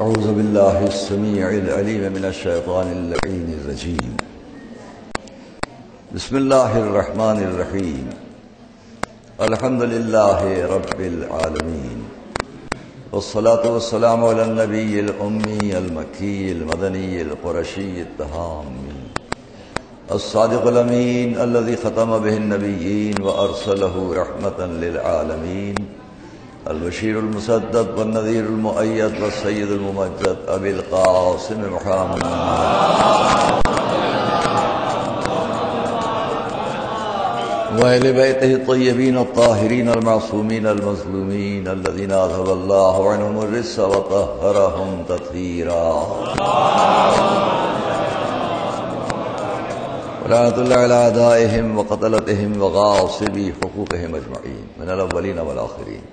اعوذ باللہ السمیع العلیم من الشیطان اللعین الرجیم بسم اللہ الرحمن الرحیم الحمد للہ رب العالمین والصلاة والسلام علی النبی الامی المکی المدنی القرشی التہامی الصادق الامین الذي ختم به النبیین وارسلہ رحمتا للعالمین البشیر المسدد والنذیر المؤید والسید الممجد ابی القاسم محمد وأهل بيته الطيبين الطاهرين المعصومين المظلومين الذين أذهب الله عنهم الرجس وطهرهم تطهيرا ولعنة الله على أعدائهم وقتلتهم وغاصبي حقوقهم أجمعين من الأولين والآخرين.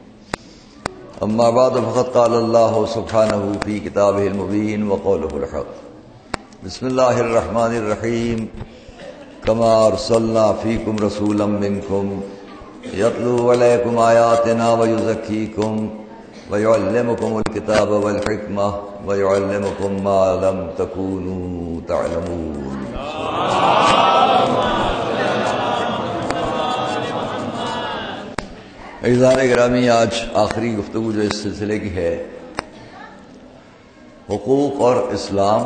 أما بعد فقد قال الله سبحانه في كتابه المبين وقوله الحق. بسم الله الرحمن الرحيم. كما أرسلنا فيكم رسولا منكم يتلو عليكم آياتنا ويزكيكم ويعلمكم الكتاب والحكمة ويعلمكم ما لم تكونوا تعلمون. عزیزان گرامی، آج آخری گفتگو جو اس سلسلے کی ہے حقوق اور اسلام.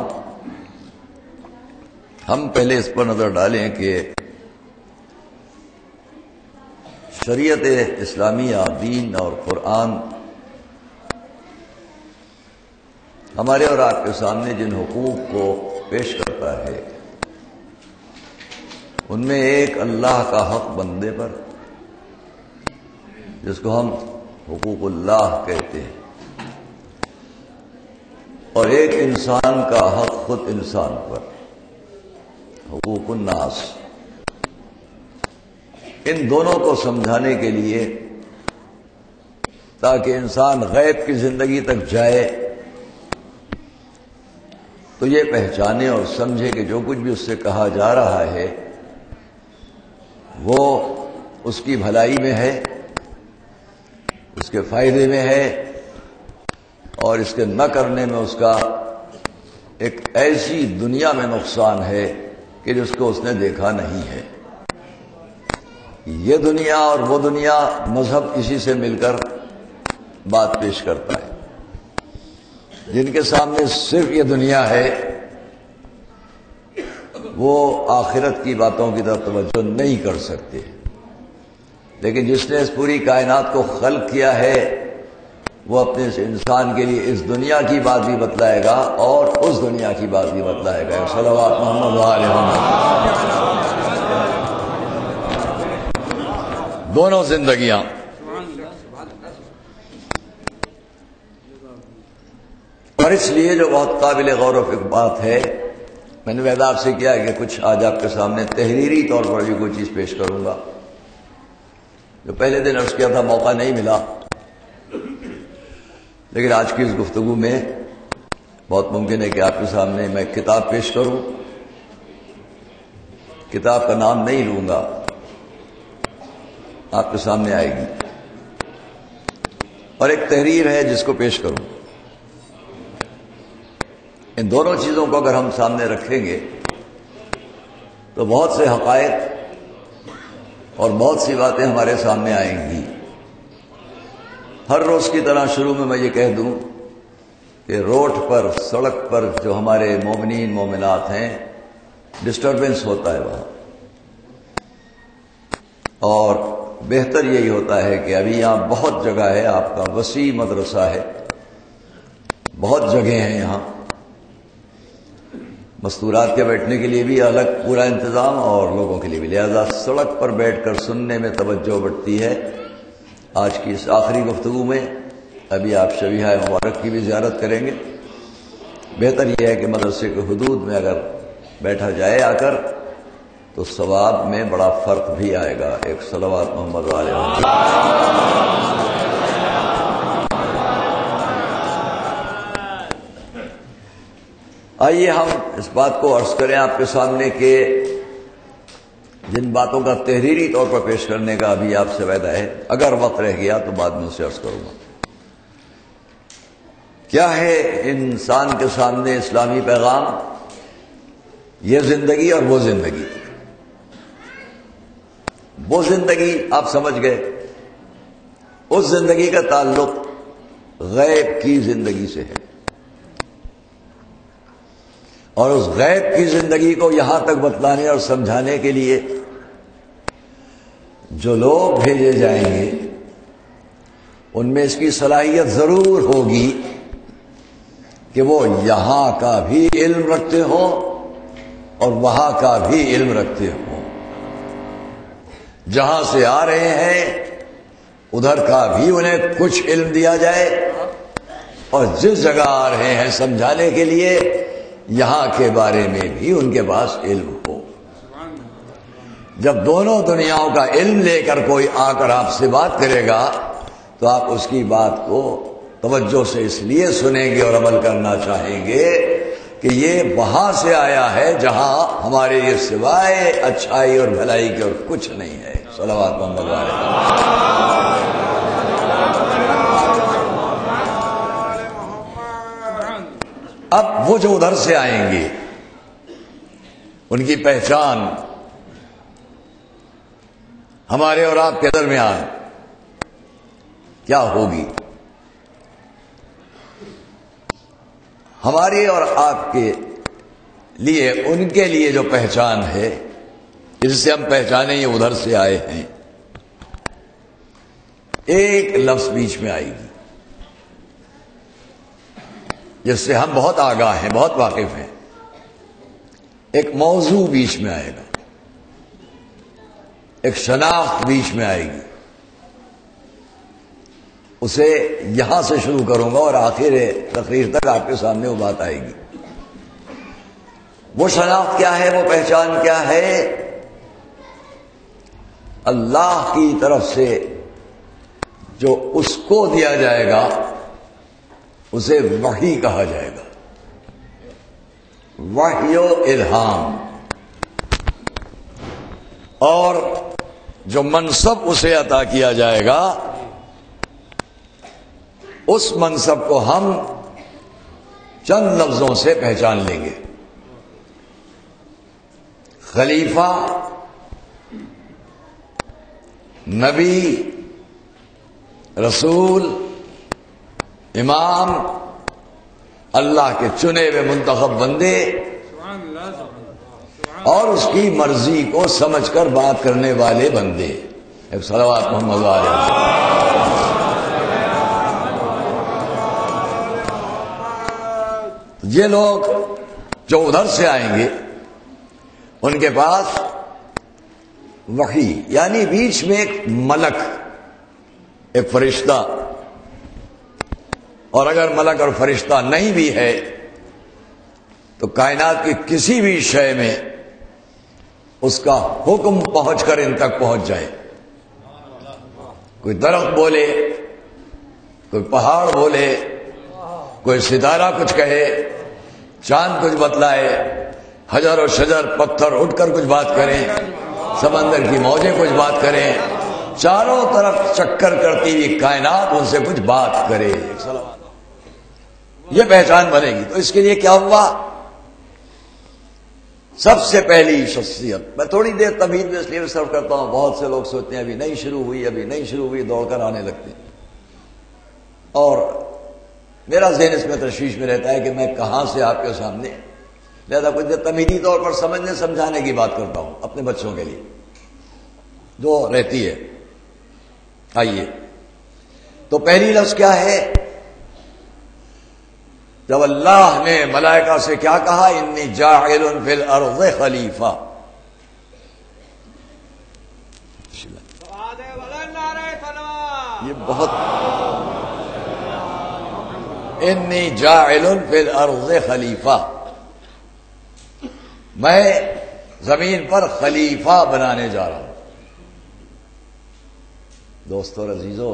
ہم پہلے اس پر نظر ڈالیں کہ شریعت اسلامیہ، دین اور قرآن ہمارے اور آپ کے سامنے جن حقوق کو پیش کرتا ہے ان میں ایک اللہ کا حق بندے پر، جس کو ہم حقوق اللہ کہتے ہیں، اور ایک انسان کا حق خود انسان پر، حقوق الناس. ان دونوں کو سمجھانے کے لیے تاکہ انسان غیب کی زندگی تک جائے تو یہ پہچانے اور سمجھے کہ جو کچھ بھی اس سے کہا جا رہا ہے وہ اس کی بھلائی میں ہے، اس کے فائدے میں ہے، اور اس کے نہ کرنے میں اس کا ایک ایسی دنیا میں نقصان ہے کہ جس کو اس نے دیکھا نہیں ہے. یہ دنیا اور وہ دنیا، مذہب اسی سے مل کر بات پیش کرتا ہے. جن کے سامنے صرف یہ دنیا ہے وہ آخرت کی باتوں کی طرف توجہ نہیں کر سکتے، لیکن جس نے اس پوری کائنات کو خلق کیا ہے وہ اپنے انسان کے لیے اس دنیا کی بات بھی بتلائے گا اور اس دنیا کی بات بھی بتلائے گا. صلوات محمد علیہ محمد. دونوں زندگیاں. اور اس لیے جو بہت قابل غور و فکر بات ہے، میں نے وعدہ آپ سے کیا ہے کہ کچھ آج آپ کے سامنے تحریری طور پر بھی کوئی چیز پیش کروں گا. جو پہلے دن عرض کیا تھا موقع نہیں ملا، لیکن آج کی اس گفتگو میں بہت ممکن ہے کہ آپ کے سامنے میں کتاب پیش کروں. کتاب کا نام نہیں لوں گا، آپ کے سامنے آئے گی، اور ایک تحریر ہے جس کو پیش کروں. ان دونوں چیزوں کو اگر ہم سامنے رکھیں گے تو بہت سے حقائق اور بہت سی باتیں ہمارے سامنے آئیں گی. ہر روز کی طرح شروع میں میں یہ کہہ دوں کہ روڈ پر، سڑک پر جو ہمارے مومنین مومنات ہیں، ڈسٹربنس ہوتا ہے وہاں، اور بہتر یہی ہوتا ہے کہ ابھی یہاں بہت جگہ ہے، آپ کا وسیع مدرسہ ہے، بہت جگہیں ہیں یہاں، مستورات کے بیٹھنے کے لیے بھی الگ پورا انتظام اور لوگوں کے لیے بھی، لہذا سڑک پر بیٹھ کر سننے میں توجہ بڑھتی ہے. آج کی اس آخری گفتگو میں ابھی آپ شبیہہ مبارک کی بھی زیارت کریں گے. بہتر یہ ہے کہ مدرسے کے حدود میں اگر بیٹھا جائے آ کر تو ثواب میں بڑا فرق بھی آئے گا. ایک صلوات محمد علیہ وسلم. آئیے ہم اس بات کو عرض کریں آپ کے سامنے کہ جن باتوں کا تحریری طور پر پیش کرنے کا ابھی آپ سے وعدہ ہے، اگر وقت رہ گیا تو بعد میں اسے عرض کروں گا. کیا ہے انسان کے سامنے اسلامی پیغام؟ یہ زندگی اور وہ زندگی. وہ زندگی آپ سمجھ گئے، اس زندگی کا تعلق غیب کی زندگی سے ہے، اور اس غیب کی زندگی کو یہاں تک بتلانے اور سمجھانے کے لیے جو لوگ بھیجے جائیں گے ان میں اس کی صلاحیت ضرور ہوگی کہ وہ یہاں کا بھی علم رکھتے ہوں اور وہاں کا بھی علم رکھتے ہوں. جہاں سے آ رہے ہیں ادھر کا بھی انہیں کچھ علم دیا جائے، اور جس جگہ آ رہے ہیں سمجھانے کے لیے یہاں کے بارے میں بھی ان کے پاس علم ہو. جب دونوں دنیاؤں کا علم لے کر کوئی آ کر آپ سے بات کرے گا تو آپ اس کی بات کو توجہ سے اس لیے سنیں گے اور عمل کرنا چاہیں گے کہ یہ وہاں سے آیا ہے جہاں ہمارے یہ سوائے اچھائی اور بھلائی کے اور کچھ نہیں ہے. صلوات محمد علیہ. اب وہ جو ادھر سے آئیں گے ان کی پہچان ہمارے اور آپ کے درمیان کیا ہوگی؟ ہماری اور آپ کے لیے ان کے لیے جو پہچان ہے جس سے ہم پہچانیں یہ ادھر سے آئے ہیں، ایک لفظ بیچ میں آئے گی جس سے ہم بہت آگاہ ہیں، بہت واقف ہیں. ایک موضوع بیچ میں آئے گا، ایک شناخت بیچ میں آئے گی. اسے یہاں سے شروع کروں گا اور آخر تقریر تک آپ کے سامنے وہ بات آئے گی. وہ شناخت کیا ہے، وہ پہچان کیا ہے؟ اللہ کی طرف سے جو اس کو دیا جائے گا اسے وحی کہا جائے گا. وحی و الہام. اور جو منصب اسے عطا کیا جائے گا اس منصب کو ہم چند لفظوں سے پہچان لیں گے. خلیفہ، نبی، رسول، امام، اللہ کے چنے ہوئے منتخب بندے، اور اس کی مرضی کو سمجھ کر بات کرنے والے بندے. ایک صلوات محمد علیہ. یہ لوگ جو ادھر سے آئیں گے ان کے پاس وحی، یعنی بیچ میں ایک ملک، ایک فرشتہ، اور اگر ملک اور فرشتہ نہیں بھی ہے تو کائنات کی کسی بھی شے میں اس کا حکم پہنچ کر ان تک پہنچ جائے. کوئی درخت بولے، کوئی پہاڑ بولے، کوئی ستارہ کچھ کہے، چاند کچھ بتلائے، حجر و شجر پتھر اٹھ کر کچھ بات کریں، سمندر کی موجیں کچھ بات کریں، چاروں طرف چکر کرتی ہوئی کائنات ان سے کچھ بات کرے. یہ پہچان بنے گی. تو اس کے لیے کیا ہوا؟ سب سے پہلی شخصیت، میں تھوڑی دیر تمہید میں اس لیے صرف کرتا ہوں، بہت سے لوگ سوچتے ہیں ابھی نہیں شروع ہوئی، ابھی نہیں شروع ہوئی، دوڑ کر آنے لگتے ہیں، اور میرا ذہن اس میں تشویش میں رہتا ہے کہ میں کہاں سے آپ کے سامنے، لہذا کچھ دیر تمہیدی طور پر سمجھنے سمجھانے کی بات کرتا ہوں اپنے بچوں کے لیے جو رہتی ہے. آئیے، تو پہلی لفظ کیا ہے؟ جب اللہ نے ملائکہ سے کیا کہا؟ انی جاعل فی الارض خلیفہ. یہ بہت، انی جاعل فی الارض خلیفہ، میں زمین پر خلیفہ بنانے جا رہا ہوں. دوستو اور عزیزو،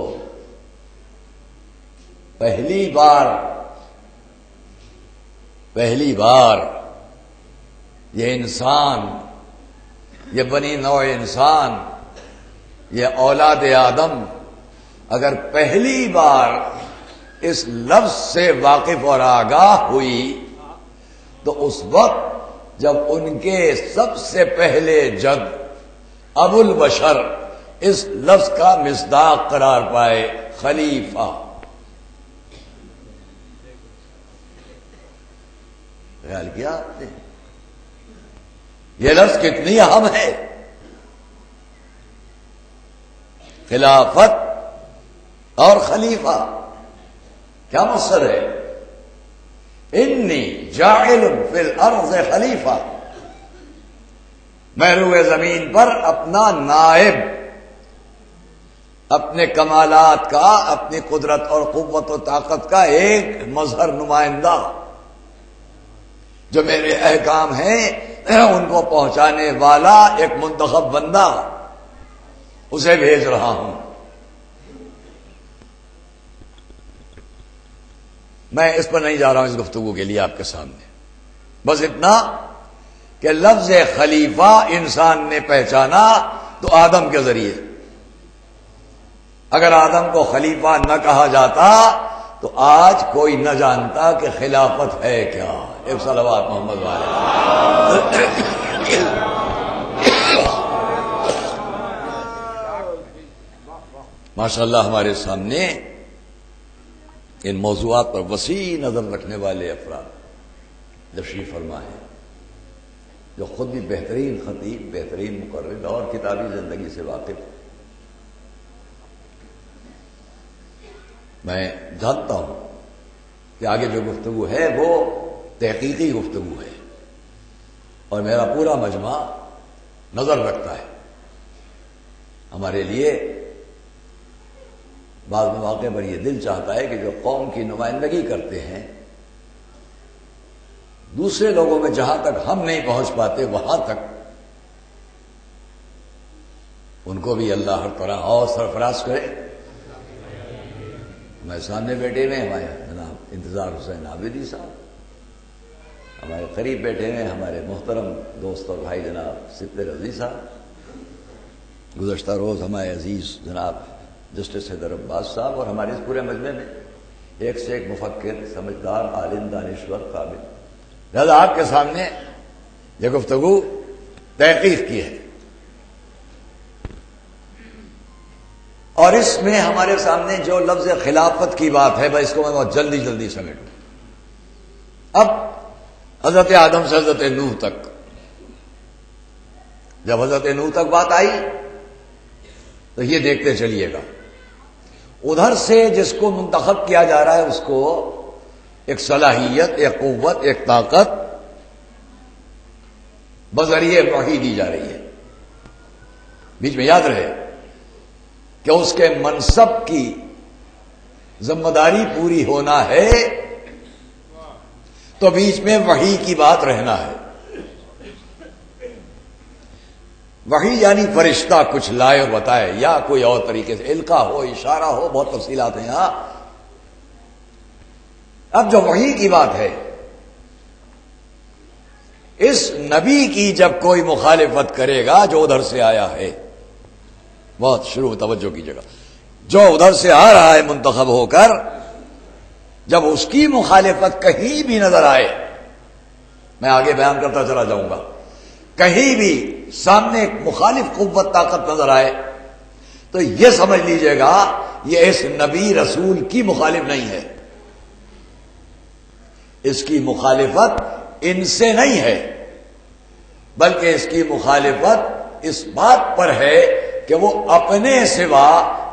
پہلی بار یہ انسان، یہ بنی نوع انسان، یہ اولاد آدم اگر پہلی بار اس لفظ سے واقف اور آگاہ ہوئی تو اس وقت جب ان کے سب سے پہلے جد ابو البشر اس لفظ کا مصداق قرار پائے، خلیفہ۔ خیال کیا آپ نے یہ لفظ کتنی اہم ہے؟ خلافت اور خلیفہ کیا مقصد ہے؟ انی جاعل فی الارض خلیفہ، میں روئے زمین پر اپنا نائب، اپنے کمالات کا، اپنی قدرت اور قوت و طاقت کا ایک مظہر نمائندہ، جو میرے احکام ہیں ان کو پہنچانے والا ایک منتخب بندہ، اسے بھیج رہا ہوں۔ میں اس پر نہیں جا رہا ہوں اس گفتگو کے لیے آپ کے سامنے، بس اتنا کہ لفظ خلیفہ انسان نے پہچانا تو آدم کے ذریعے۔ اگر آدم کو خلیفہ نہ کہا جاتا تو آج کوئی نہ جانتا کہ خلافت ہے کیا۔ ایک صلوات محمد والے۔ ماشاء اللہ ہمارے سامنے ان موضوعات پر وسیع نظر رکھنے والے افراد تشریف فرما ہے، جو خود بھی بہترین خطیب، بہترین مقرر اور کتابی زندگی سے واقف۔ میں جانتا ہوں کہ آگے جو گفتگو ہے وہ تحقیقی گفتگو ہے، اور میرا پورا مجمع نظر رکھتا ہے۔ ہمارے لیے بعض مواقع پر یہ دل چاہتا ہے کہ جو قوم کی نمائندگی کرتے ہیں، دوسرے لوگوں میں جہاں تک ہم نہیں پہنچ پاتے وہاں تک ان کو بھی اللہ ہر طرح اور سرفراز کرے۔ ہمارے سامنے بیٹھے ہوئے ہمارے جناب انتظار حسین عابدی صاحب، ہمارے قریب بیٹھے ہوئے ہمارے محترم دوست اور بھائی جناب سپر رضی صاحب، گزشتہ روز ہمارے عزیز جناب جسٹس حیدر عباس صاحب، اور ہمارے اس پورے مجمع میں ایک سے ایک مفکر، سمجھدار، عالم، دانشور، قابل۔ لہذا آپ کے سامنے یہ گفتگو تحقیق کی ہے، اور اس میں ہمارے سامنے جو لفظ خلافت کی بات ہے، بس اس کو میں بہت جلدی سمیٹوں۔ اب حضرت آدم سے حضرت نوح تک، جب حضرت نوح تک بات آئی تو یہ دیکھتے چلیے گا، ادھر سے جس کو منتخب کیا جا رہا ہے اس کو ایک صلاحیت، ایک قوت، ایک طاقت بذریعہ وحی دی جا رہی ہے۔ بیچ میں یاد رہے کہ اس کے منصب کی ذمہ داری پوری ہونا ہے تو بیچ میں وحی کی بات رہنا ہے۔ وحی یعنی فرشتہ کچھ لائے اور بتائے، یا کوئی اور طریقے سے القاء ہو، اشارہ ہو، بہت تفصیلات ہیں یہاں۔ اب جو وحی کی بات ہے، اس نبی کی جب کوئی مخالفت کرے گا جو ادھر سے آیا ہے، بہت شروع توجہ کی جگہ، جو ادھر سے آ رہا ہے منتخب ہو کر، جب اس کی مخالفت کہیں بھی نظر آئے، میں آگے بیان کرتا چلا جاؤں گا، کہیں بھی سامنے ایک مخالف قوت طاقت نظر آئے تو یہ سمجھ لیجئے گا یہ اس نبی رسول کی مخالف نہیں ہے، اس کی مخالفت ان سے نہیں ہے، بلکہ اس کی مخالفت اس بات پر ہے کہ وہ اپنے سوا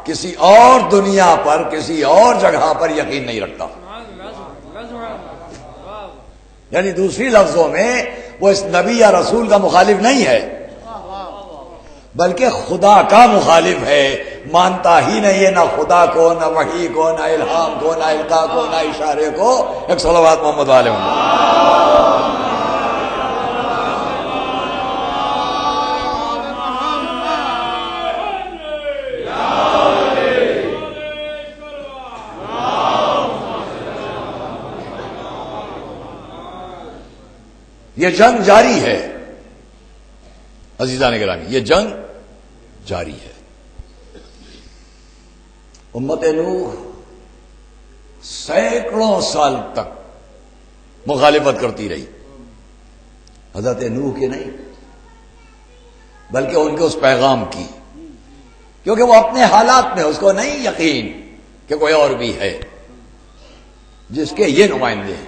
کسی اور دنیا پر، کسی اور جگہ پر یقین نہیں رکھتا۔ یعنی دوسری لفظوں میں وہ اس نبی یا رسول کا مخالف نہیں ہے، بلکہ خدا کا مخالف ہے، مانتا ہی نہیں ہے نہ خدا کو، نہ وحی کو، نہ الہام کو، نہ القاء کو، نہ اشارے کو۔ ایک صلوات محمد علیہ وسلم۔ یہ جنگ جاری ہے عزیزان گرامی، یہ جنگ جاری ہے۔ امت نوح سینکڑوں سال تک مخالفت کرتی رہی. حضرت نوح کے نہیں بلکہ ان کے اس پیغام کی، کیونکہ وہ اپنے حالات میں اس کو نہیں یقین کہ کوئی اور بھی ہے جس کے یہ نمائندے ہیں.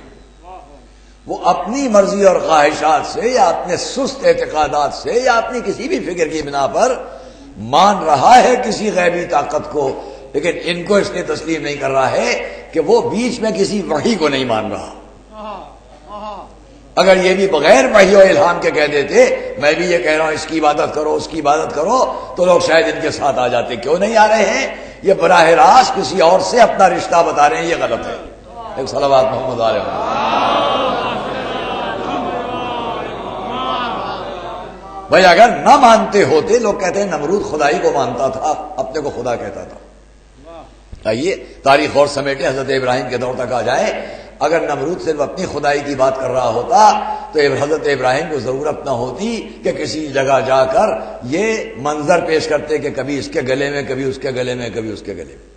وہ اپنی مرضی اور خواہشات سے یا اپنے سست اعتقادات سے یا اپنی کسی بھی فکر کی بنا پر مان رہا ہے کسی غیبی طاقت کو، لیکن ان کو اس لیے تسلیم نہیں کر رہا ہے کہ وہ بیچ میں کسی وحی کو نہیں مان رہا. اگر یہ بھی بغیر وحی و الہام کے کہہ دیتے میں بھی یہ کہہ رہا ہوں اس کی عبادت کرو اس کی عبادت کرو، تو لوگ شاید ان کے ساتھ آ جاتے. کیوں نہیں آ رہے ہیں؟ یہ براہ راست کسی اور سے اپنا رشتہ بتا رہے ہیں، یہ غلط ہے. ایک صلوات محمد علیہ بھائی. اگر نہ مانتے ہوتے، لوگ کہتے ہیں نمرود خدائی کو مانتا تھا، اپنے کو خدا کہتا تھا. آئیے تاریخ اور سمیٹے، حضرت ابراہیم کے دور تک آ جائے. اگر نمرود صرف اپنی خدائی کی بات کر رہا ہوتا تو حضرت ابراہیم کو ضرورت نہ ہوتی کہ کسی جگہ جا کر یہ منظر پیش کرتے کہ کبھی اس کے گلے میں، کبھی اس کے گلے میں، کبھی اس کے گلے میں.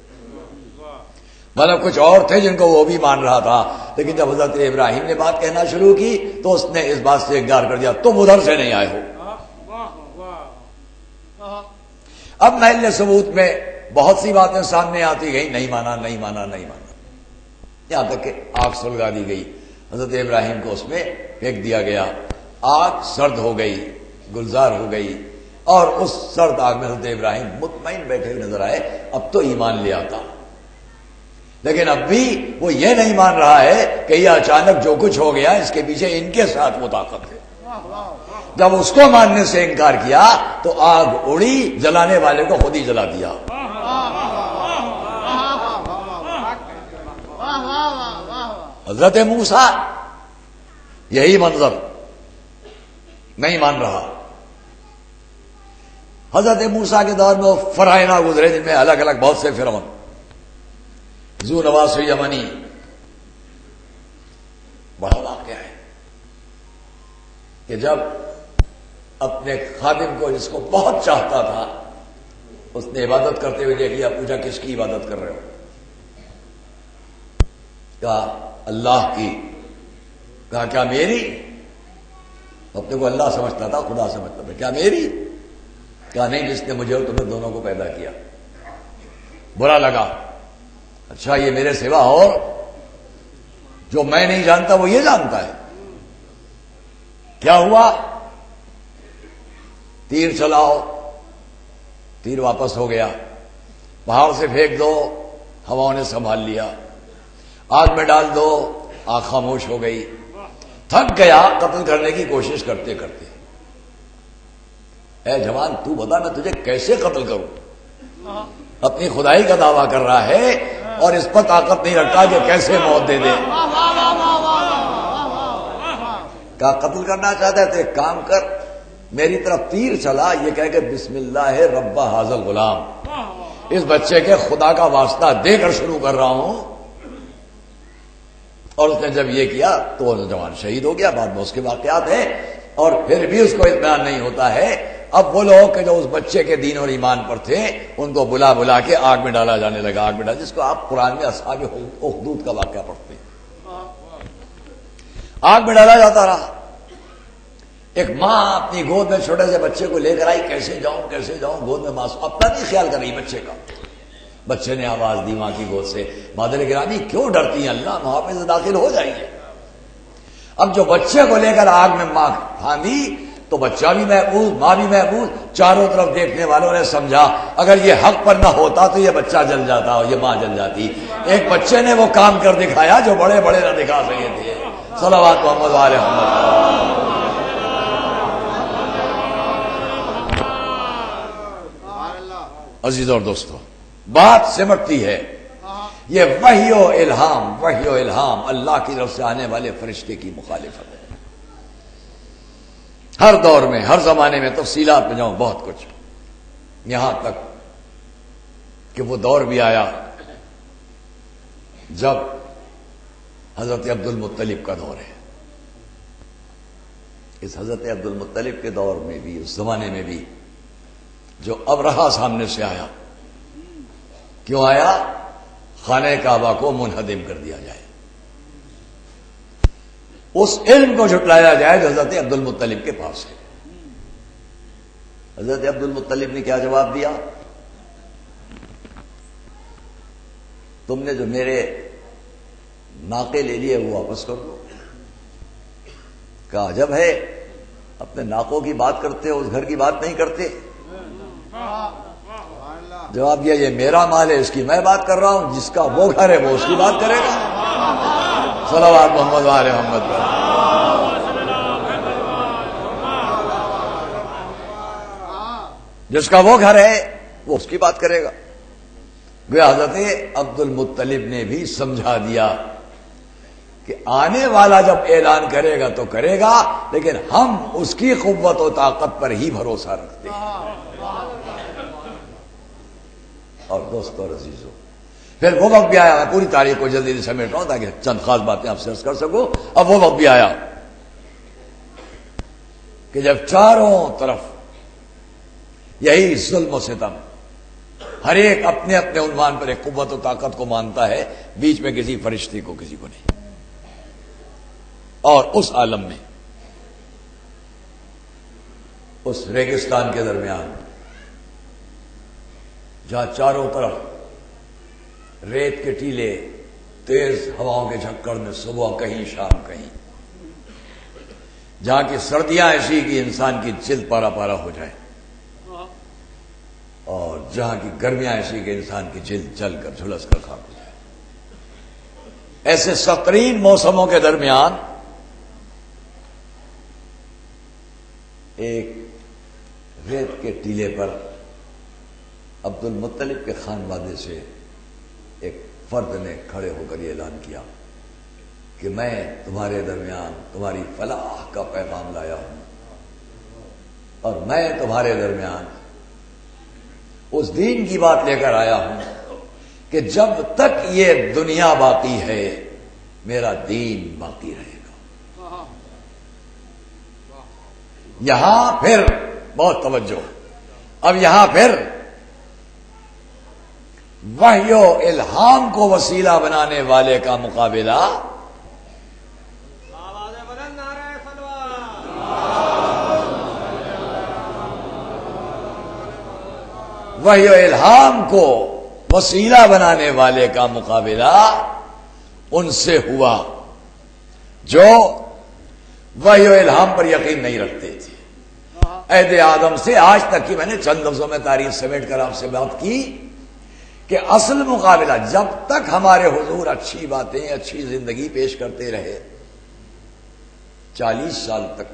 مطلب کچھ اور تھے جن کو وہ بھی مان رہا تھا، لیکن جب حضرت ابراہیم نے بات کہنا شروع کی تو اس نے اس بات سے انکار کر دیا، تم ادھر سے نہیں آئے ہو. اب محل ثبوت میں بہت سی باتیں سامنے آتی گئی، نہیں مانا نہیں مانا نہیں مانا، یہاں تک کہ آگ سلگا دی گئی. حضرت ابراہیم کو اس میں پھینک دیا گیا، آگ سرد ہو گئی، گلزار ہو گئی، اور اس سرد آگ میں حضرت ابراہیم مطمئن بیٹھے ہوئے نظر آئے. اب تو ایمان لے آتا، لیکن اب بھی وہ یہ نہیں مان رہا ہے کہ یہ اچانک جو کچھ ہو گیا اس کے پیچھے ان کے ساتھ وہ طاقت ہے. جب اس کو ماننے سے انکار کیا تو آگ اڑی، جلانے والے کو خود ہی جلا دیا. حضرت موسیٰ یہی منظر، نہیں مان رہا. حضرت موسیٰ کے دور میں وہ فرعونہ گزرے جن میں الگ الگ بہت سے فرعون، ذو نواس یمنی، بڑا واقعہ ہے کہ جب اپنے خادم کو جس کو بہت چاہتا تھا اس نے عبادت کرتے ہوئے دیکھ لیا، پوچھا کس کی عبادت کر رہے ہو؟ کہا اللہ کی. کہا کیا میری؟ اپنے کو اللہ سمجھتا تھا، خدا سمجھتا تھا. کیا میری؟ کہا نہیں، جس نے مجھے اور تمہیں دونوں کو پیدا کیا. برا لگا، اچھا یہ میرے سوا اور جو میں نہیں جانتا وہ یہ جانتا ہے. کیا ہوا؟ تیر چلاؤ، تیر واپس ہو گیا. پہاڑ سے پھینک دو، ہواؤں نے سنبھال لیا. آگ میں ڈال دو، آگ خاموش ہو گئی. تھک گیا قتل کرنے کی کوشش کرتے کرتے. اے جوان تو بتا میں تجھے کیسے قتل کروں؟ اپنی خدائی کا دعویٰ کر رہا ہے اور اس پر طاقت نہیں رکھتا کہ کیسے موت دے دے. کہا قتل کرنا چاہتا ہے تو ایک کام کر، میری طرف تیر چلا، یہ کہہ کہ بسم اللہ رب ھذا الغلام، اس بچے کے خدا کا واسطہ دے کر شروع کر رہا ہوں. اور اس نے جب یہ کیا تو وہ نوجوان شہید ہو گیا. بعد میں اس کے واقعات ہیں، اور پھر بھی اس کو اطمینان نہیں ہوتا ہے. اب وہ لوگ کہ جو اس بچے کے دین اور ایمان پر تھے ان کو بلا بلا کے آگ میں ڈالا جانے لگا. آگ میں ڈالا، جس کو آپ قرآن میں اصحاب اخدود کا واقعہ پڑھتے ہیں. آگ میں ڈالا جاتا رہا. ایک ماں اپنی گود میں چھوٹے سے بچے کو لے کر آئی، کیسے جاؤں کیسے جاؤں، گود میں ماں اپنا نہیں خیال کر رہی بچے کا. بچے نے آواز دی ماں کی گود سے، مادر گرامی کیوں ڈرتی ہیں، اللہ محافظ داخل ہو جائیے. اب جو بچے کو لے کر آگ میں ماں تھامی تو بچہ بھی محفوظ، ماں بھی محفوظ. چاروں طرف دیکھنے والوں نے سمجھا اگر یہ حق پر نہ ہوتا تو یہ بچہ جل جاتا اور یہ ماں جل جاتی. ایک بچے نے وہ کام کر دکھایا جو بڑے بڑے نہ دکھا سکے تھے. صلوات محمد علیہ محمد. عزیز اور دوستو، بات سمٹتی ہے، یہ وحی و الہام اللہ کی طرف سے آنے والے فرشتے کی مخالفت ہے. ہر دور میں، ہر زمانے میں، تفصیلات میں جاؤں بہت کچھ، یہاں تک کہ وہ دور بھی آیا جب حضرت عبد المطلب کا دور ہے. اس حضرت عبد المطلب کے دور میں بھی، اس زمانے میں بھی جو ابرہہ سامنے سے آیا. کیوں آیا؟ خانہ کعبہ کو منہدم کر دیا جائے، اس علم کو جھٹلایا جائے جو حضرت عبد المطلب کے پاس ہے۔ حضرت عبد المطلب نے کیا جواب دیا؟ تم نے جو میرے ناقے لے لیے وہ واپس کر دو۔ کہا عجب ہے، اپنے ناقوں کی بات کرتے ہو، اس گھر کی بات نہیں کرتے۔ جواب دیا یہ میرا مال ہے، اس کی میں بات کر رہا ہوں، جس کا وہ گھر ہے وہ اس کی بات کرے گا۔ صلوات محمد وآل محمد پر۔ جس کا وہ گھر ہے وہ اس کی بات کرے گا۔ گویا حضرت عبد المطلب نے بھی سمجھا دیا کہ آنے والا جب اعلان کرے گا تو کرے گا، لیکن ہم اس کی قوت و طاقت پر ہی بھروسہ رکھتے ہیں۔ اور دوستو اور عزیزو، پھر وہ وقت بھی آیا، میں پوری تاریخ کو جلدی سے سمیٹ رہا ہوں تاکہ چند خاص باتیں آپ سے عرض کر سکوں۔ اب وہ وقت بھی آیا کہ جب چاروں طرف یہی ظلم و ستم، ہر ایک اپنے اپنے عنوان پر ایک قوت و طاقت کو مانتا ہے، بیچ میں کسی فرشتے کو کسی کو نہیں۔ اور اس عالم میں، اس ریگستان کے درمیان جہاں چاروں طرف ریت کے ٹیلے تیز ہواؤں کے جھکڑ میں صبح کہیں شام کہیں، جہاں کی سردیاں ایسی کہ انسان کی جلد پارا پارا ہو جائے، اور جہاں کی گرمیاں ایسی کہ انسان کی جلد جل کر جھلس کر خاک ہو جائے، ایسے سخت ترین موسموں کے درمیان ایک ریت کے ٹیلے پر عبد المطلب کے خانوادے سے ایک فرد نے کھڑے ہو کر یہ اعلان کیا کہ میں تمہارے درمیان تمہاری فلاح کا پیغام لایا ہوں، اور میں تمہارے درمیان اس دین کی بات لے کر آیا ہوں کہ جب تک یہ دنیا باقی ہے میرا دین باقی رہے گا۔ یہاں پھر بہت توجہ، اب یہاں پھر وحی و الہام کو وسیلہ بنانے والے کا مقابلہ وحی و الہام کو وسیلہ بنانے والے کا مقابلہ ان سے ہوا جو وحی و الہام پر یقین نہیں رکھتے تھے۔ عہد آدم سے آج تک کی میں نے چند لفظوں میں تاریخ سمیٹ کر آپ سے بات کی کہ اصل مقابلہ جب تک ہمارے حضور اچھی باتیں، اچھی زندگی پیش کرتے رہے، 40 سال تک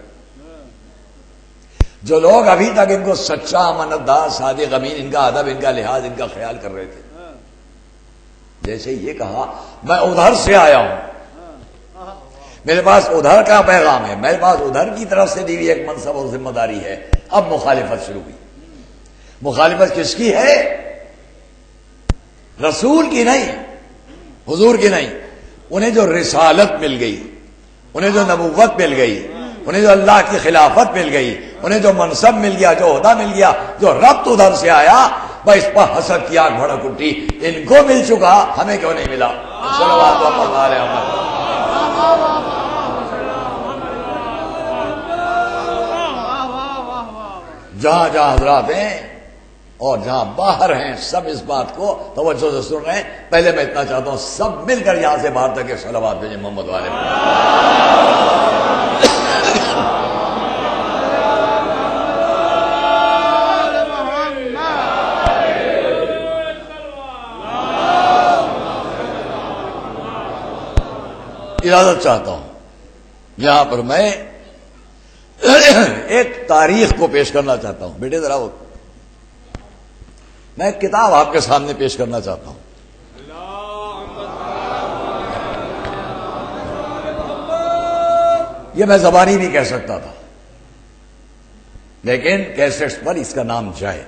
جو لوگ ابھی تک ان کو سچا، امانتدار، صادق، امین، ان کا ادب، ان کا لحاظ، ان کا خیال کر رہے تھے، جیسے یہ کہا میں ادھر سے آیا ہوں، میرے پاس ادھر کا پیغام ہے، میرے پاس ادھر کی طرف سے دی ہوئی ایک منصب اور ذمہ داری ہے، اب مخالفت شروع ہوئی۔ مخالفت کس کی ہے؟ رسول کی نہیں، حضور کی نہیں، انہیں جو رسالت مل گئی، انہیں جو نبوت مل گئی، انہیں جو اللہ کی خلافت مل گئی، انہیں جو منصب مل گیا، جو عہدہ مل گیا، جو ربط ادھر سے آیا، بس اس پر حسد کی آگ بھڑک اٹھی، ان کو مل چکا ہمیں کیوں نہیں ملا؟ صلوات اللہ علیہ وسلم۔ جہاں جہاں حضرات ہیں اور جہاں باہر ہیں سب اس بات کو توجہ سے سن رہے ہیں۔ پہلے میں اتنا چاہتا ہوں سب مل کر یہاں سے باہر تک صلوات بھیجیں محمد والے اجازت چاہتا ہوں یہاں پر میں ایک تاریخ کو پیش کرنا چاہتا ہوں۔ بیٹے ذرا میں ایک کتاب آپ کے سامنے پیش کرنا چاہتا ہوں۔ یہ میں زبانی بھی کہہ سکتا تھا لیکن کیسٹس پر اس کا نام جائے،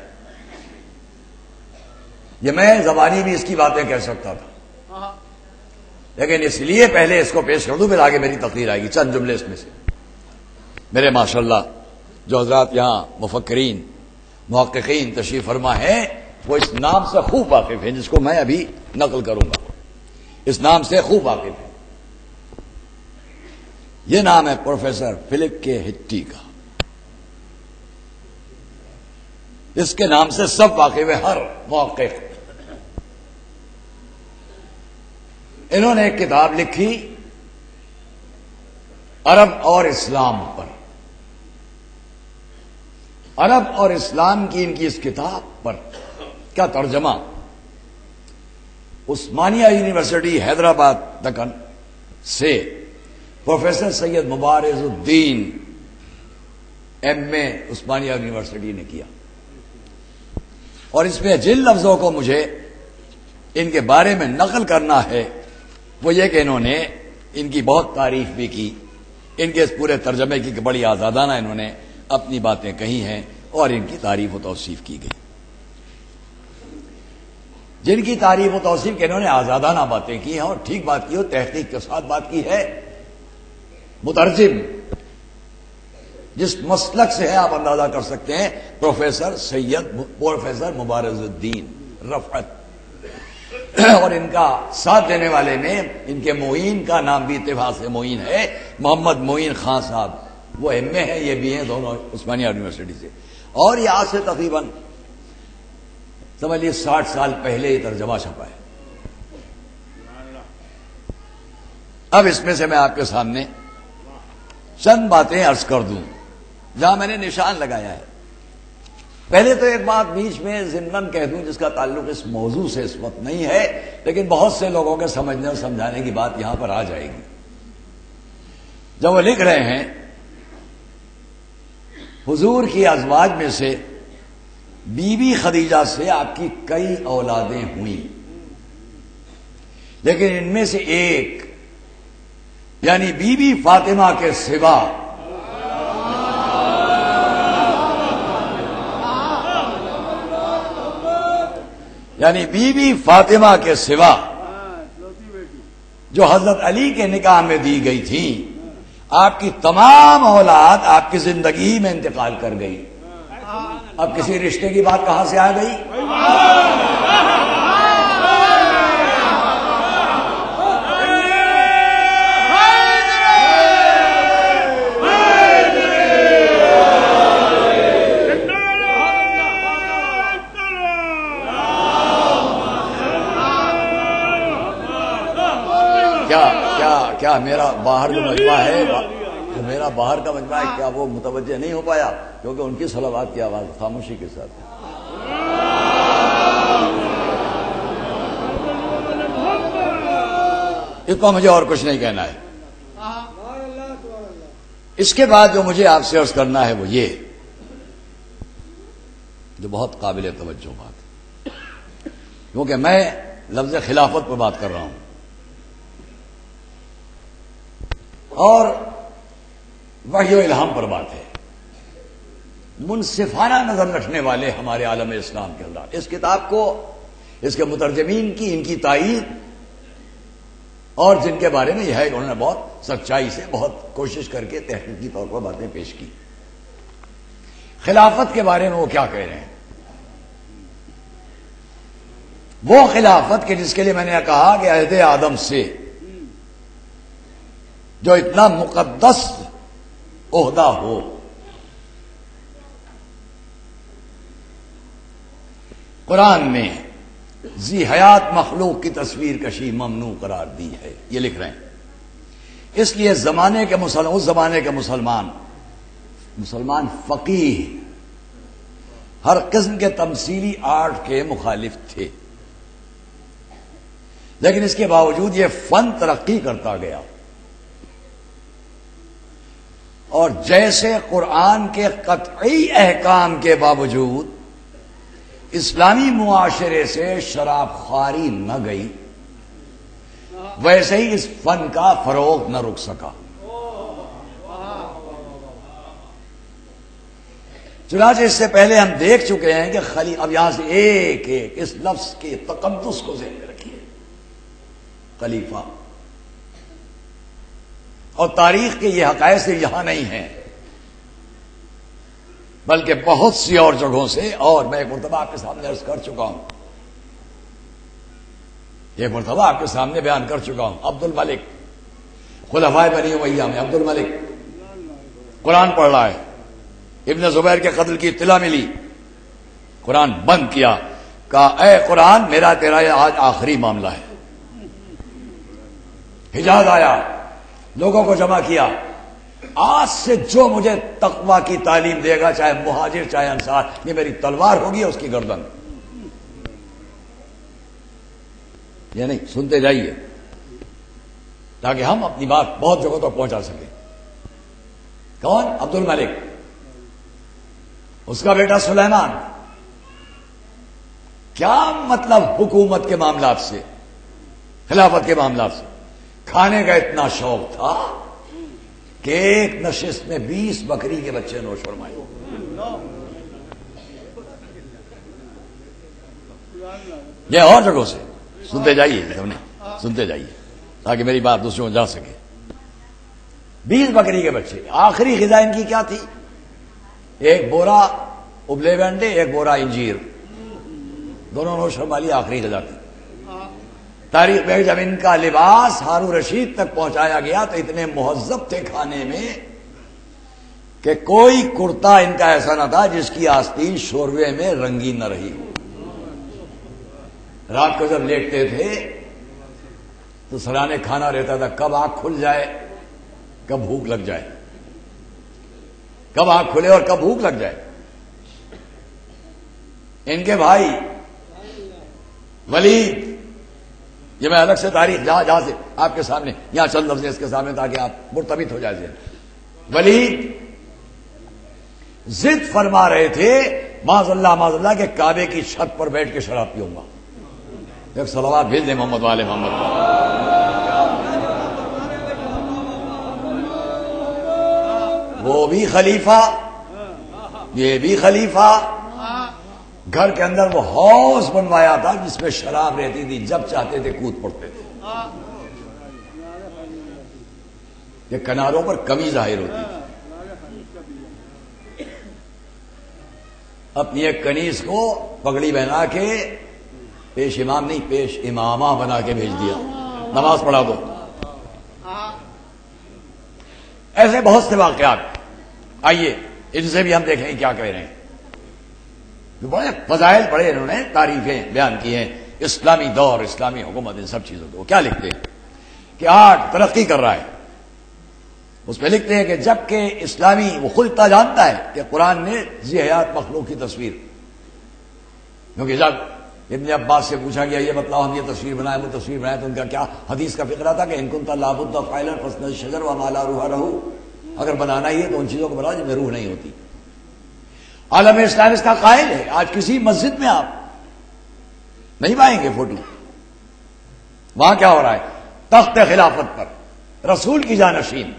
یہ میں زبانی بھی اس کی باتیں کہہ سکتا تھا لیکن اس لیے پہلے اس کو پیش کر دوں، پھر آگے میری تقریر آئے گی۔ چند جملے اس میں سے میرے ماشاءاللہ جو حضرات یہاں مفکرین، محققین تشریف فرما ہیں وہ اس نام سے خوب واقف ہیں جس کو میں ابھی نقل کروں گا۔ اس نام سے خوب واقف ہیں. یہ نام ہے پروفیسر فلپ کے ہٹی کا. اس کے نام سے سب واقف ہے، ہر موقف. انہوں نے ایک کتاب لکھی عرب اور اسلام پر. عرب اور اسلام کی ان کی اس کتاب پر کا ترجمہ عثمانیہ یونیورسٹی حیدرآباد دکن سے پروفیسر سید مبارز الدین ایم اے عثمانیہ یونیورسٹی نے کیا. اور اس میں جن لفظوں کو مجھے ان کے بارے میں نقل کرنا ہے وہ یہ کہ انہوں نے ان کی بہت تعریف بھی کی. ان کے اس پورے ترجمے کی بڑی آزادانہ انہوں نے اپنی باتیں کہی ہیں اور ان کی تعریف و توصیف کی گئی. جن کی تعریف و توصیف کے انہوں نے آزادانہ باتیں کی ہیں اور ٹھیک بات کی ہو، تحقیق کے ساتھ بات کی ہے. مترجم جس مسلک سے ہے آپ اندازہ کر سکتے ہیں، پروفیسر مبارز الدین رفعت. اور ان کا ساتھ دینے والے میں ان کے معین کا نام بھی اتفاق سے معین ہے، محمد معین خان صاحب. وہ ایم اے ہیں، یہ بھی ہیں، دونوں عثمانیہ یونیورسٹی سے. اور یہ آج سے تقریباً سمجھ لیے 60 سال پہلے یہ ترجمہ چھپا ہے. اب اس میں سے میں آپ کے سامنے چند باتیں عرض کر دوں جہاں میں نے نشان لگایا ہے. پہلے تو ایک بات بیچ میں ضمناً کہہ دوں جس کا تعلق اس موضوع سے اس وقت نہیں ہے، لیکن بہت سے لوگوں کے سمجھنے اور سمجھانے کی بات یہاں پر آ جائے گی. جب وہ لکھ رہے ہیں حضور کی ازواج میں سے بی بی خدیجہ سے آپ کی کئی اولادیں ہوئیں، لیکن ان میں سے ایک یعنی بی بی فاطمہ کے سوا کے سوا جو حضرت علی کے نکاح میں دی گئی تھی، آپ کی تمام اولاد آپ کی زندگی میں انتقال کر گئی. اب کسی رشتے کی بات کہاں سے آ گئی؟ کیا میرا باہر جو مجمع ہے، جو میرا باہر کا مجمع ہے، کیا وہ متوجہ نہیں ہو پایا؟ کیونکہ ان کی صلوات کی آواز خاموشی کے ساتھ ہے. اس کو مجھے اور کچھ نہیں کہنا ہے. اس کے بعد جو مجھے آپ سے عرض کرنا ہے وہ یہ جو بہت قابل توجہ بات ہے، کیونکہ میں لفظ خلافت پر بات کر رہا ہوں اور وحی و الہام پر بات ہے. منصفانہ نظر رکھنے والے ہمارے عالم اسلام کے اندر اس کتاب کو، اس کے مترجمین کی، ان کی تائید اور جن کے بارے میں یہ ہے انہوں نے بہت سچائی سے بہت کوشش کر کے تحقیقی طور پر باتیں پیش کی. خلافت کے بارے میں وہ کیا کہہ رہے ہیں؟ وہ خلافت کہ جس کے لیے میں نے کہا کہ عہد آدم سے جو اتنا مقدس عہدہ ہو، قرآن میں ذی حیات مخلوق کی تصویر کشی ممنوع قرار دی ہے. یہ لکھ رہے ہیں. اس لیے اس زمانے کے مسلمان فقیہ ہر قسم کے تمثیلی آرٹ کے مخالف تھے، لیکن اس کے باوجود یہ فن ترقی کرتا گیا. اور جیسے قرآن کے قطعی احکام کے باوجود اسلامی معاشرے سے شراب خواری نہ گئی، ویسے ہی اس فن کا فروغ نہ رک سکا. چنانچہ اس سے پہلے ہم دیکھ چکے ہیں کہ اب یہاں سے ایک ایک اس لفظ کے تقدس کو ذہن میں رکھیے. خلیفہ اور تاریخ کے یہ حقائق سے یہاں نہیں ہیں، بلکہ بہت سی اور جگہوں سے، اور میں ایک مرتبہ آپ کے سامنے عرض کر چکا ہوں ایک مرتبہ آپ کے سامنے بیان کر چکا ہوں، عبد الملک خلفائے بنی امیہ میں عبد الملک قرآن پڑھ رہا ہے، ابن زبیر کے قتل کی اطلاع ملی، قرآن بند کیا، کہا اے قرآن میرا تیرا یہ آج آخری معاملہ ہے۔ حجاز آیا، لوگوں کو جمع کیا، آج سے جو مجھے تقوی کی تعلیم دے گا، چاہے مہاجر چاہے انصار، یہ میری تلوار ہوگی اس کی گردن۔ یہ نہیں، سنتے جائیے تاکہ ہم اپنی بات بہت جگہوں تک پہنچا سکیں۔ کون؟ عبد الملک، اس کا بیٹا سلیمان۔ کیا مطلب حکومت کے معاملات سے، خلافت کے معاملات سے؟ کھانے کا اتنا شوق تھا کہ ایک نشست میں 20 بکری کے بچے نوش فرمائے۔ یہ اور جگہوں سے سنتے جائیے، سنتے جائیے تاکہ میری بات دوسروں کو جا سکے۔ 20 بکری کے بچے، آخری غذا ان کی کیا تھی؟ ایک بورا ابلے ہوئے انڈے، ایک بورا انجیر، دونوں نوش فرما لی، آخری غذا تھی۔ تاریخ میں جب ان کا لباس ہارون رشید تک پہنچایا گیا تو اتنے مہذب تھے کھانے میں کہ کوئی کرتا ان کا ایسا نہ تھا جس کی آستین شوربے میں رنگین نہ رہی ہو۔ رات کو جب لیٹتے تھے تو سرانے کھانا رہتا تھا، کب آنکھ کھل جائے کب بھوک لگ جائے، کب آنکھ کھلے اور کب بھوک لگ جائے۔ ان کے بھائی ولید، یہ میں الگ سے تاریخ جہاں سے آپ کے سامنے یہاں چند لفظ اس کے سامنے تاکہ آپ مرتبط ہو جائے۔ ولید ضد فرما رہے تھے معاذ اللہ کہ کعبے کی چھت پر بیٹھ کے شراب پیوں گا۔ ایک صلوات بھیج دیں محمد والے محمد پر۔ وہ بھی خلیفہ، یہ بھی خلیفہ، گھر کے اندر وہ ہاؤس بنوایا تھا جس میں شراب رہتی تھی، جب چاہتے تھے کود پڑتے تھے۔ یہ کناروں پر کمی ظاہر ہوتی تھی۔ اپنی ایک کنیز کو پگڑی بنا کے پیش امام نہیں، پیش امامہ بنا کے بھیج دیا، نماز پڑھا دو۔ ایسے بہت سے واقعات، آئیے ان سے بھی ہم دیکھیں کیا کہہ رہے ہیں۔ بڑے فضائل پڑھے انہوں نے، تعریفیں بیان کی ہیں، اسلامی دور، اسلامی حکومت، ان سب چیزوں کو کیا لکھتے ہیں کہ آج ترقی کر رہا ہے۔ اس پہ لکھتے ہیں کہ جبکہ اسلامی وہ خودتا جانتا ہے کہ قرآن نے ذی حیات مخلوق کی تصویر، کیونکہ جب ابن عباس سے پوچھا گیا یہ بتلاؤ ہم یہ تصویر بنائے وہ تصویر بنائے، تو ان کا کیا حدیث کا فقرہ تھا کہ ان کنت لا بد فاعلا فسن الشجر وما لا روح له، اگر بنانا ہی ہے تو ان چیزوں کو بناؤ جن میں روح نہیں ہوتی۔ عالم اسلام اس کا قائل ہے۔ آج کسی مسجد میں آپ نہیں پائیں گے فوٹو، وہاں کیا ہو رہا ہے؟ تخت خلافت پر رسول کی جانشین،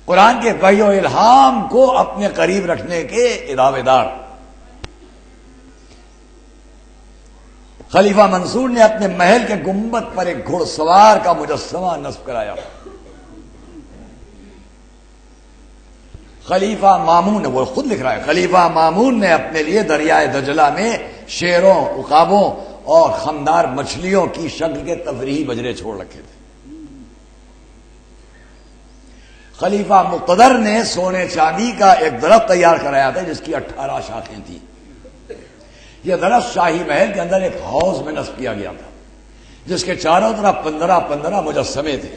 قرآن کے وحی و الہام کو اپنے قریب رکھنے کے دعوے دار خلیفہ منصور نے اپنے محل کے گنبد پر ایک گھڑ سوار کا مجسمہ نصب کرایا۔ خلیفہ مامون، وہ خود لکھ رہا ہے، خلیفہ مامون نے اپنے لیے دریائے دجلہ میں شیروں، عقابوں اور خمدار مچھلیوں کی شکل کے تفریحی بجرے چھوڑ رکھے تھے۔ خلیفہ مقتدر نے سونے چاندی کا ایک درخت تیار کرایا تھا جس کی 18 شاخیں تھیں۔ یہ درخت شاہی محل کے اندر ایک ہاؤس میں نصب کیا گیا تھا جس کے چاروں طرف 15 مجسمے تھے،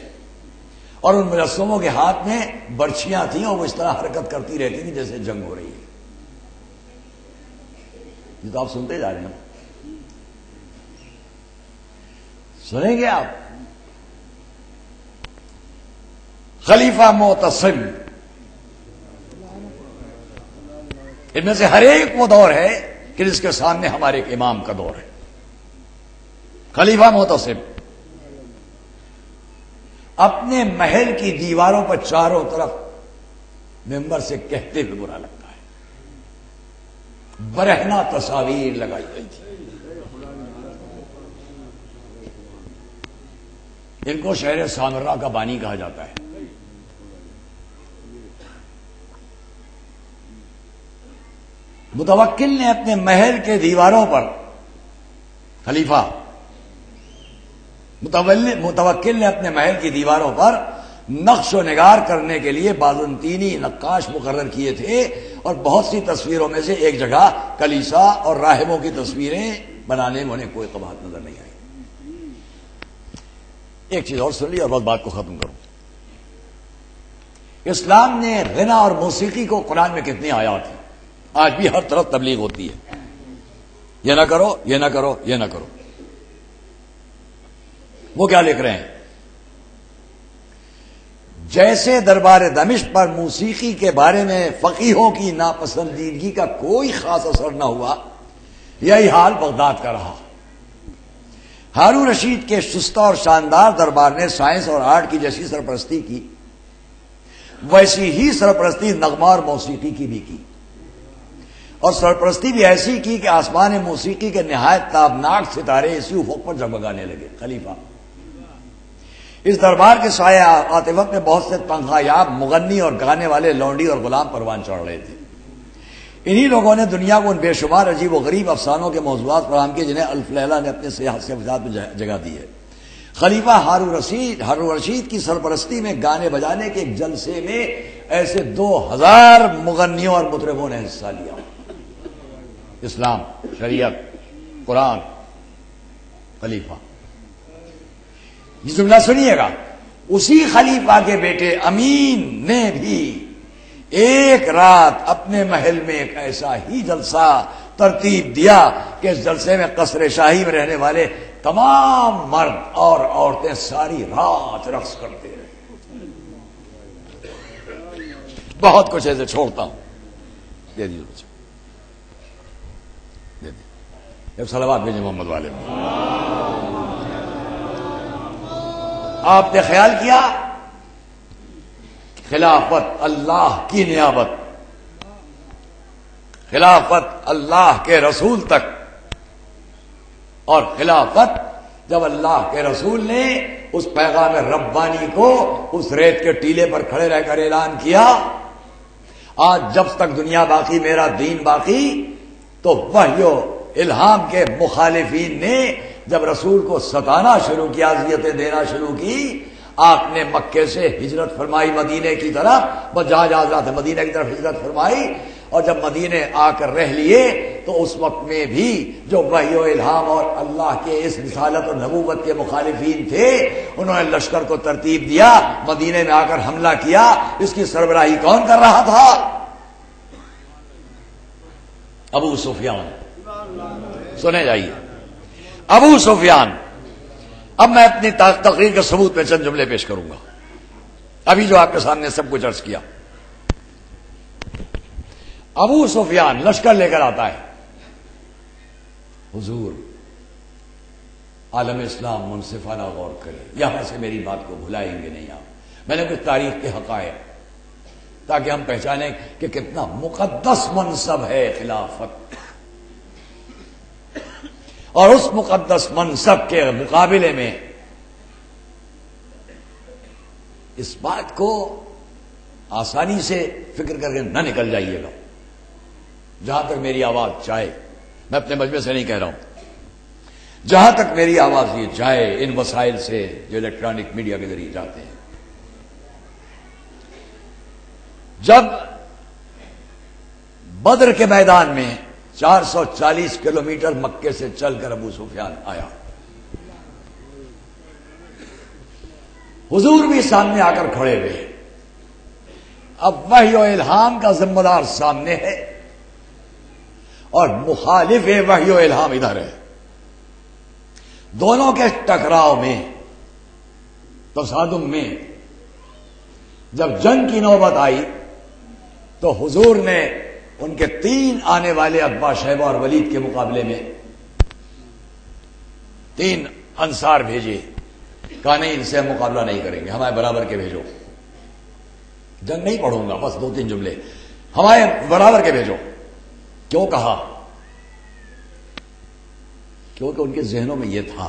اور ان مجسموں کے ہاتھ میں برچیاں تھیں اور وہ اس طرح حرکت کرتی رہتی تھی جیسے جنگ ہو رہی ہے۔ یہ تو آپ سنتے جا رہے ہیں، سنیں گے آپ۔ خلیفہ معتصم، ان میں سے ہر ایک وہ دور ہے کہ جس کے سامنے ہمارے ایک امام کا دور ہے۔ خلیفہ معتصم اپنے محل کی دیواروں پر چاروں طرف ممبر سے کہتے ہوئے برا لگتا ہے، برہنہ تصاویر لگائی گئی تھی۔ ان کو شہر سامرا کا بانی کہا جاتا ہے۔ متوکل نے اپنے محل کے دیواروں پر، خلیفہ متوکل نے اپنے محل کی دیواروں پر نقش و نگار کرنے کے لیے بازنطینی نقاش مقرر کیے تھے، اور بہت سی تصویروں میں سے ایک جگہ کلیسا اور راہبوں کی تصویریں بنانے میں انہیں کوئی قباحت نظر نہیں آئی۔ ایک چیز اور سن لی اور بس بات کو ختم کروں۔ اسلام نے غنا اور موسیقی کو قرآن میں کتنی آیات ہیں، آج بھی ہر طرف تبلیغ ہوتی ہے، یہ نہ کرو، یہ نہ کرو، یہ نہ کرو۔ وہ کیا لکھ رہے ہیں؟ جیسے دربار دمشق پر موسیقی کے بارے میں فقیہوں کی ناپسندیدگی کا کوئی خاص اثر نہ ہوا، یہی حال بغداد کا رہا۔ ہارون رشید کے شستہ اور شاندار دربار نے سائنس اور آرٹ کی جیسی سرپرستی کی، ویسی ہی سرپرستی نغمہ اور موسیقی کی بھی کی، اور سرپرستی بھی ایسی کی کہ آسمان موسیقی کے نہایت تابناک ستارے اسی افق پر جگمگانے لگے۔ خلیفہ اس دربار کے سایہ عاطفت میں بہت سے تنخواہ یاب مغنی اور گانے والے لونڈی اور غلام پروان چڑھ رہے تھے۔ انہی لوگوں نے دنیا کو ان بے شمار عجیب و غریب افسانوں کے موضوعات فراہم کیے جنہیں الف لیلہ نے اپنے سیاحت میں جگہ دی ہے۔ خلیفہ ہارون رشید کی سرپرستی میں گانے بجانے کے ایک جلسے میں ایسے 2000 مغنیوں اور مطربوں نے حصہ لیا۔ اسلام، شریعت، قرآن، خلیفہ، یہ جملہ سنیے گا۔ اسی خلیفہ کے بیٹے امین نے بھی ایک رات اپنے محل میں ایک ایسا ہی جلسہ ترتیب دیا کہ اس جلسے میں قصر شاہی میں رہنے والے تمام مرد اور عورتیں ساری رات رقص کرتے رہے۔ بہت کچھ ایسے چھوڑتا ہوں، دے دیجیے بچے، دے دیجیے۔ جب صلوات بھیجے محمد والے میں، آپ نے خیال کیا خلافت اللہ کی نیابت، خلافت اللہ کے رسول تک، اور خلافت جب اللہ کے رسول نے اس پیغام ربانی کو اس ریت کے ٹیلے پر کھڑے رہ کر اعلان کیا، آج جب تک دنیا باقی میرا دین باقی، تو وحی و الہام کے مخالفین نے جب رسول کو ستانا شروع کیا، اذیتیں دینا شروع کی، آپ نے مکے سے ہجرت فرمائی مدینے کی طرف، بس جہاں جہاں مدینے کی طرف ہجرت فرمائی، اور جب مدینے آ کر رہ لیے تو اس وقت میں بھی جو وحی و الہام اور اللہ کے اس رسالت اور نبوت کے مخالفین تھے، انہوں نے لشکر کو ترتیب دیا، مدینے میں آ کر حملہ کیا۔ اس کی سربراہی کون کر رہا تھا؟ ابو سفیان۔ سنے جائیے، ابو سفیان۔ اب میں اپنی تقریر کے ثبوت میں چند جملے پیش کروں گا، ابھی جو آپ کے سامنے سب کچھ عرض کیا۔ ابو سفیان لشکر لے کر آتا ہے، حضور عالم اسلام منصفانہ غور کرے، یہاں سے میری بات کو بھلائیں گے نہیں آپ، میں نے کچھ تاریخ کے حقائق تاکہ ہم پہچانیں کہ کتنا مقدس منصب ہے خلافت، اور اس مقدس منصب کے مقابلے میں اس بات کو آسانی سے فکر کر کے نہ نکل جائیے گا۔ جہاں تک میری آواز جائے، میں اپنے مجمع سے نہیں کہہ رہا ہوں، جہاں تک میری آواز یہ جائے ان وسائل سے جو الیکٹرانک میڈیا کے ذریعے جاتے ہیں، جب بدر کے میدان میں 440 کلومیٹر مکے سے چل کر ابو سفیان آیا، حضور بھی سامنے آ کر کھڑے ہوئے۔ اب وحی و الہام کا ذمہ دار سامنے ہے اور مخالف وحی و الہام ادھر ہے، دونوں کے ٹکراؤ میں، تصادم میں جب جنگ کی نوبت آئی تو حضور نے ان کے 3 آنے والے عتبہ، شیبہ اور ولید کے مقابلے میں 3 انصار بھیجے، کہا نہیں ان سے ہم مقابلہ نہیں کریں گے، ہمارے برابر کے بھیجو، جنگ نہیں پڑھوں گا، بس 2-3 جملے، ہمارے برابر کے بھیجو۔ کیوں کہا؟ کیونکہ ان کے ذہنوں میں یہ تھا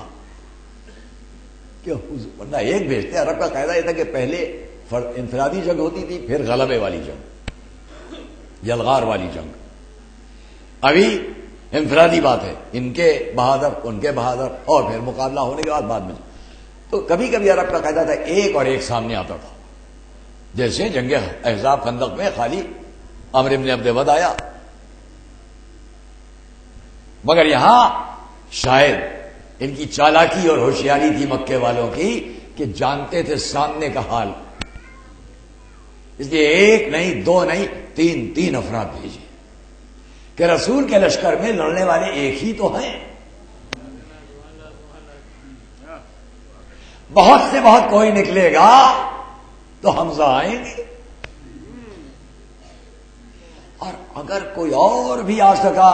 کہ ورنہ ایک بھیجتے، عرب کا قاعدہ یہ تھا کہ پہلے انفرادی جنگ ہوتی تھی، پھر غلبے والی جنگ، یلغار والی جنگ۔ ابھی انفرادی بات ہے، ان کے بہادر ان کے بہادر، اور پھر مقابلہ ہونے کے بعد میں تو کبھی کبھی عرب کا قاعدہ تھا ایک اور ایک سامنے آتا تھا، جیسے جنگ احزاب خندق میں خالی عمرو بن عبد ود آیا، مگر یہاں شاید ان کی چالاکی اور ہوشیاری تھی مکے والوں کی کہ جانتے تھے سامنے کا حال، اس لیے ایک نہیں دو نہیں تین افراد بھیجے کہ رسول کے لشکر میں لڑنے والے ایک ہی تو ہیں، بہت سے بہت کوئی نکلے گا تو حمزہ آئیں گے، اور اگر کوئی اور بھی آ سکا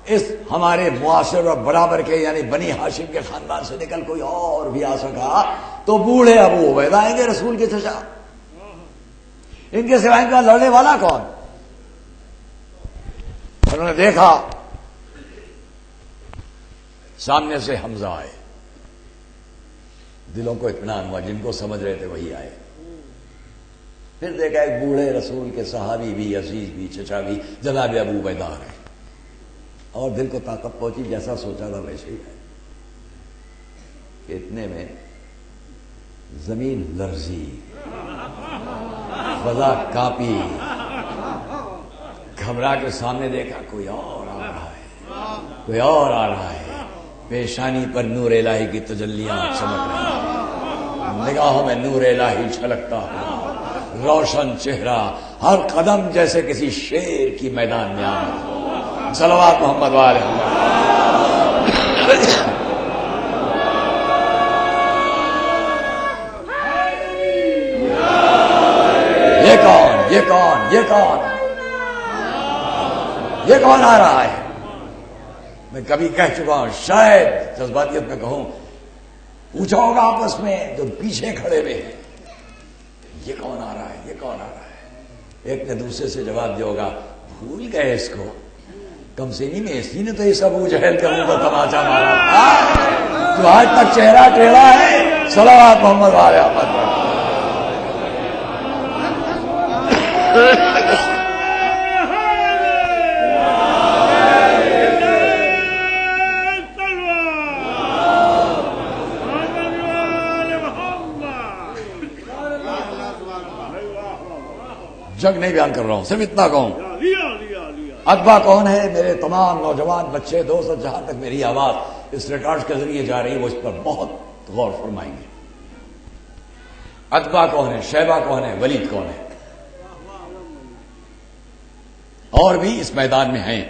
اس ہمارے معاشر اور برابر کے یعنی بنی ہاشم کے خاندان سے نکل کوئی اور بھی آ سکا تو بوڑھے ابو عبیدہ آئیں گے رسول کے چچا، ان کے سوائے ان کا لڑنے والا کون؟ انہوں نے دیکھا سامنے سے حمزہ آئے، دلوں کو اطمینان ہوا، جن کو سمجھ رہے تھے وہی آئے، پھر دیکھا ایک بوڑھے رسول کے صحابی بھی، عزیز بھی، چچا بھی، جناب ابو عبیدہ آ گئے، اور دل کو طاقت پہنچی، جیسا سوچا تھا ویسے ہی ہے کہ اتنے میں زمین لرزی، فضا کانپی، گھبرا کے سامنے دیکھا کوئی اور آ رہا ہے، کوئی اور آ رہا ہے، پیشانی پر نور الہی کی تجلیاں چمک رہی ہیں، نگاہوں میں نور الہی چھلکتا ہے، روشن چہرہ، ہر قدم جیسے کسی شیر کی میدان میں آمد ہو، صلوات محمد والے یہ کون آ رہا ہے؟ میں کبھی کہہ چکا ہوں، شاید جذباتیت میں کہوں، پوچھا ہوگا آپس میں جو پیچھے کھڑے ہوئے ہیں، یہ کون آ رہا ہے، یہ کون آ رہا ہے؟ ایک نے دوسرے سے جواب دیا ہوگا، بھول گئے اس کو، کم سینی میں اسی نے تو اس ابو جہل کے منہ پر تماچا مارا تھا جو آج تک چہرہ ٹیڑھا ہے۔ صلوات محمد والے احمد۔ جگ نہیں بیان کر رہا ہوں، صرف اتنا کہوں، اتبا کون ہے؟ میرے تمام نوجوان بچے دوست، جہاں تک میری آواز اس ریکارڈ کے ذریعے جا رہی ہے وہ اس پر بہت غور فرمائیں گے۔ اتبا کون ہے؟ شیبہ کون ہے؟ ولید کون ہے؟ اور بھی اس میدان میں ہیں،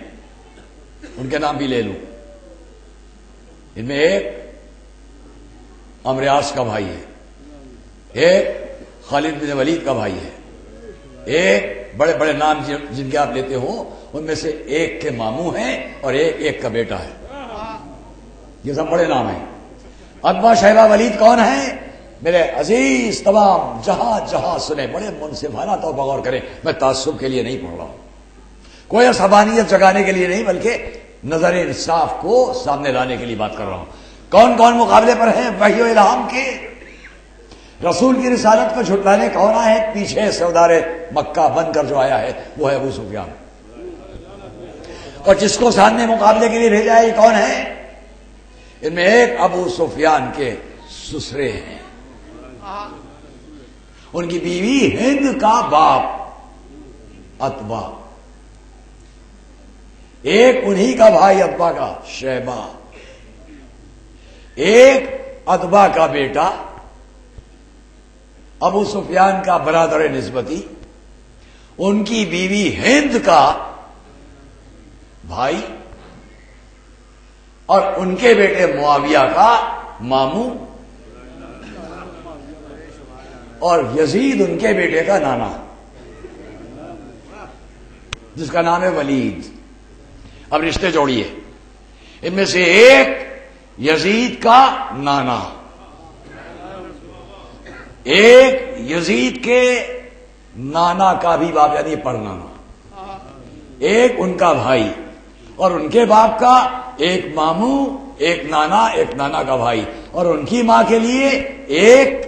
ان کے نام بھی لے لوں۔ ان میں ایک عمرو کا بھائی ہے، ایک خالد بن ولید کا بھائی ہے، ایک بڑے بڑے نام جن کے آپ لیتے ہو ان میں سے ایک کے ماموں ہیں اور ایک کا بیٹا ہے، یہ سب بڑے نام ہیں۔ اتبا شیبہ ولید کون ہیں؟ میرے عزیز تمام جہاں جہاں سنے، بڑے منصفانہ طور پر غور کریں، میں تعصب کے لیے نہیں پڑھ رہا ہوں، کوئی عصبانیت جگانے کے لیے نہیں، بلکہ نظر انصاف کو سامنے لانے کے لیے بات کر رہا ہوں۔ کون کون مقابلے پر ہیں وحی و الہام کے؟ رسول کی رسالت کو جھٹلانے کون آیا ہے؟ پیچھے سردار مکہ بن کر جو آیا ہے وہ ہے ابو سفیان، اور جس کو سامنے مقابلے کے لیے بھیجا ہے یہ کون ہے؟ ان میں ایک ابو سفیان کے سسرے ہیں، ان کی بیوی ہند کا باپ اتبا، ایک انہی کا بھائی اتبا کا شیبہ، ایک اتبا کا بیٹا ابو سفیان کا برادر نسبتی، ان کی بیوی ہند کا بھائی، اور ان کے بیٹے معاویہ کا ماموں، اور یزید ان کے بیٹے کا نانا جس کا نام ہے ولید۔ اب رشتے جوڑیے، ان میں سے ایک یزید کا نانا، ایک یزید کے نانا کا بھی باپ یعنی پڑنانا، ایک ان کا بھائی، اور ان کے باپ کا ایک ماموں، ایک نانا کا بھائی، اور ان کی ماں کے لیے ایک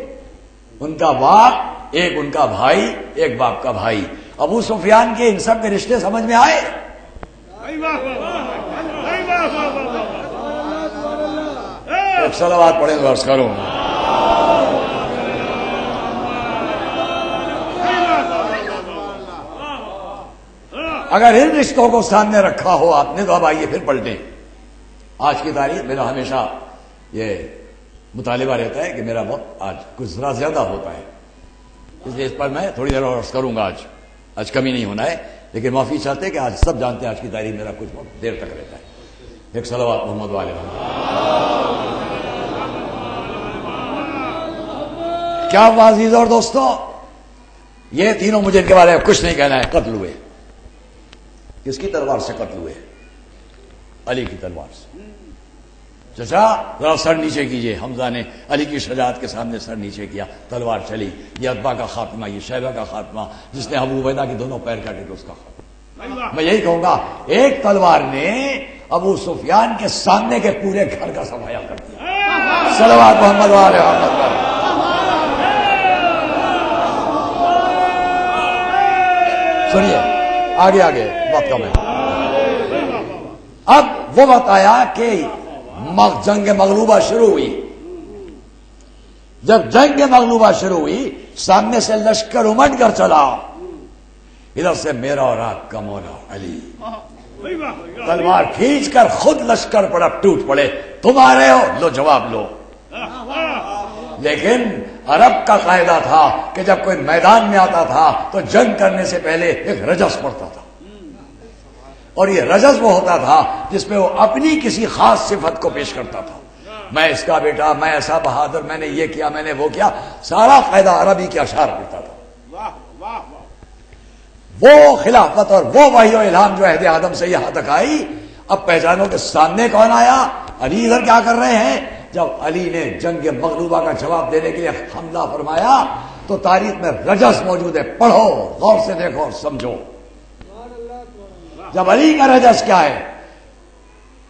ان کا باپ، ایک ان کا بھائی، ایک باپ کا بھائی۔ ابو سفیان کے ان سب کے رشتے سمجھ میں آئے؟ ایک صلوات پڑھیں تو عرض کروں۔ اگر ان رشتوں کو سامنے رکھا ہو آپ نے تو اب آئیے پھر پلٹیں. آج کی تاریخ میرا ہمیشہ یہ مطالبہ رہتا ہے کہ میرا وقت آج کچھ ذرا زیادہ ہوتا ہے، اس لیے اس پر میں تھوڑی دیر اور کروں گا. آج کمی نہیں ہونا ہے، لیکن معافی چاہتے ہیں کہ آج سب جانتے ہیں آج کی تاریخ میرا کچھ وقت دیر تک رہتا ہے. ایک صلوات محمد والے. کیا عزیز اور دوستوں، یہ تینوں مجھے ان کے بارے میں کچھ نہیں کہنا ہے. قتل ہوئے، کس کی تلوار سے قتل ہوئے؟ علی کی تلوار سے. چچا ذرا سر نیچے کیجئے. حمزہ نے علی کی شجاعت کے سامنے سر نیچے کیا، تلوار چلی. یہ عتبہ کا خاتمہ، یہ شیبہ کا خاتمہ، جس نے ابو عبیدہ کے دونوں پیر کاٹے تو اس کا خاتمہ. میں یہی کہوں گا، ایک تلوار نے ابو سفیان کے سامنے کے پورے گھر کا صفایا کر دیا. صلوات محمد والے محمد. سنیے آگے آگے وقت کم ہے. اب وہ بتایا کہ جنگ مغلوبہ شروع ہوئی. جب جنگ مغلوبہ شروع ہوئی، سامنے سے لشکر امٹ کر چلا. ادھر سے میرا اور آپ کا مولا علی تلوار کھینچ کر خود لشکر پر اب ٹوٹ پڑے. تم آ رہے ہو، لو جواب لو. لیکن عرب کا قاعدہ تھا کہ جب کوئی میدان میں آتا تھا تو جنگ کرنے سے پہلے ایک رجس پڑتا تھا، اور یہ رجس وہ ہوتا تھا جس میں وہ اپنی کسی خاص صفت کو پیش کرتا تھا. میں اس کا بیٹا، میں ایسا بہادر، میں نے یہ کیا، میں نے وہ کیا. سارا فائدہ عربی کے اشعار کرتا تھا. وہ خلافت اور وہ وحی و الہام جو عہد آدم سے یہاں تک آئی. اب پہچانو کہ سامنے کون آیا. علی ادھر کیا کر رہے ہیں. جب علی نے جنگ مغلوبہ کا جواب دینے کے لیے حملہ فرمایا تو تاریخ میں رجس موجود ہے. پڑھو، غور سے دیکھو اور سمجھو. جب علی کا رجس کیا ہے؟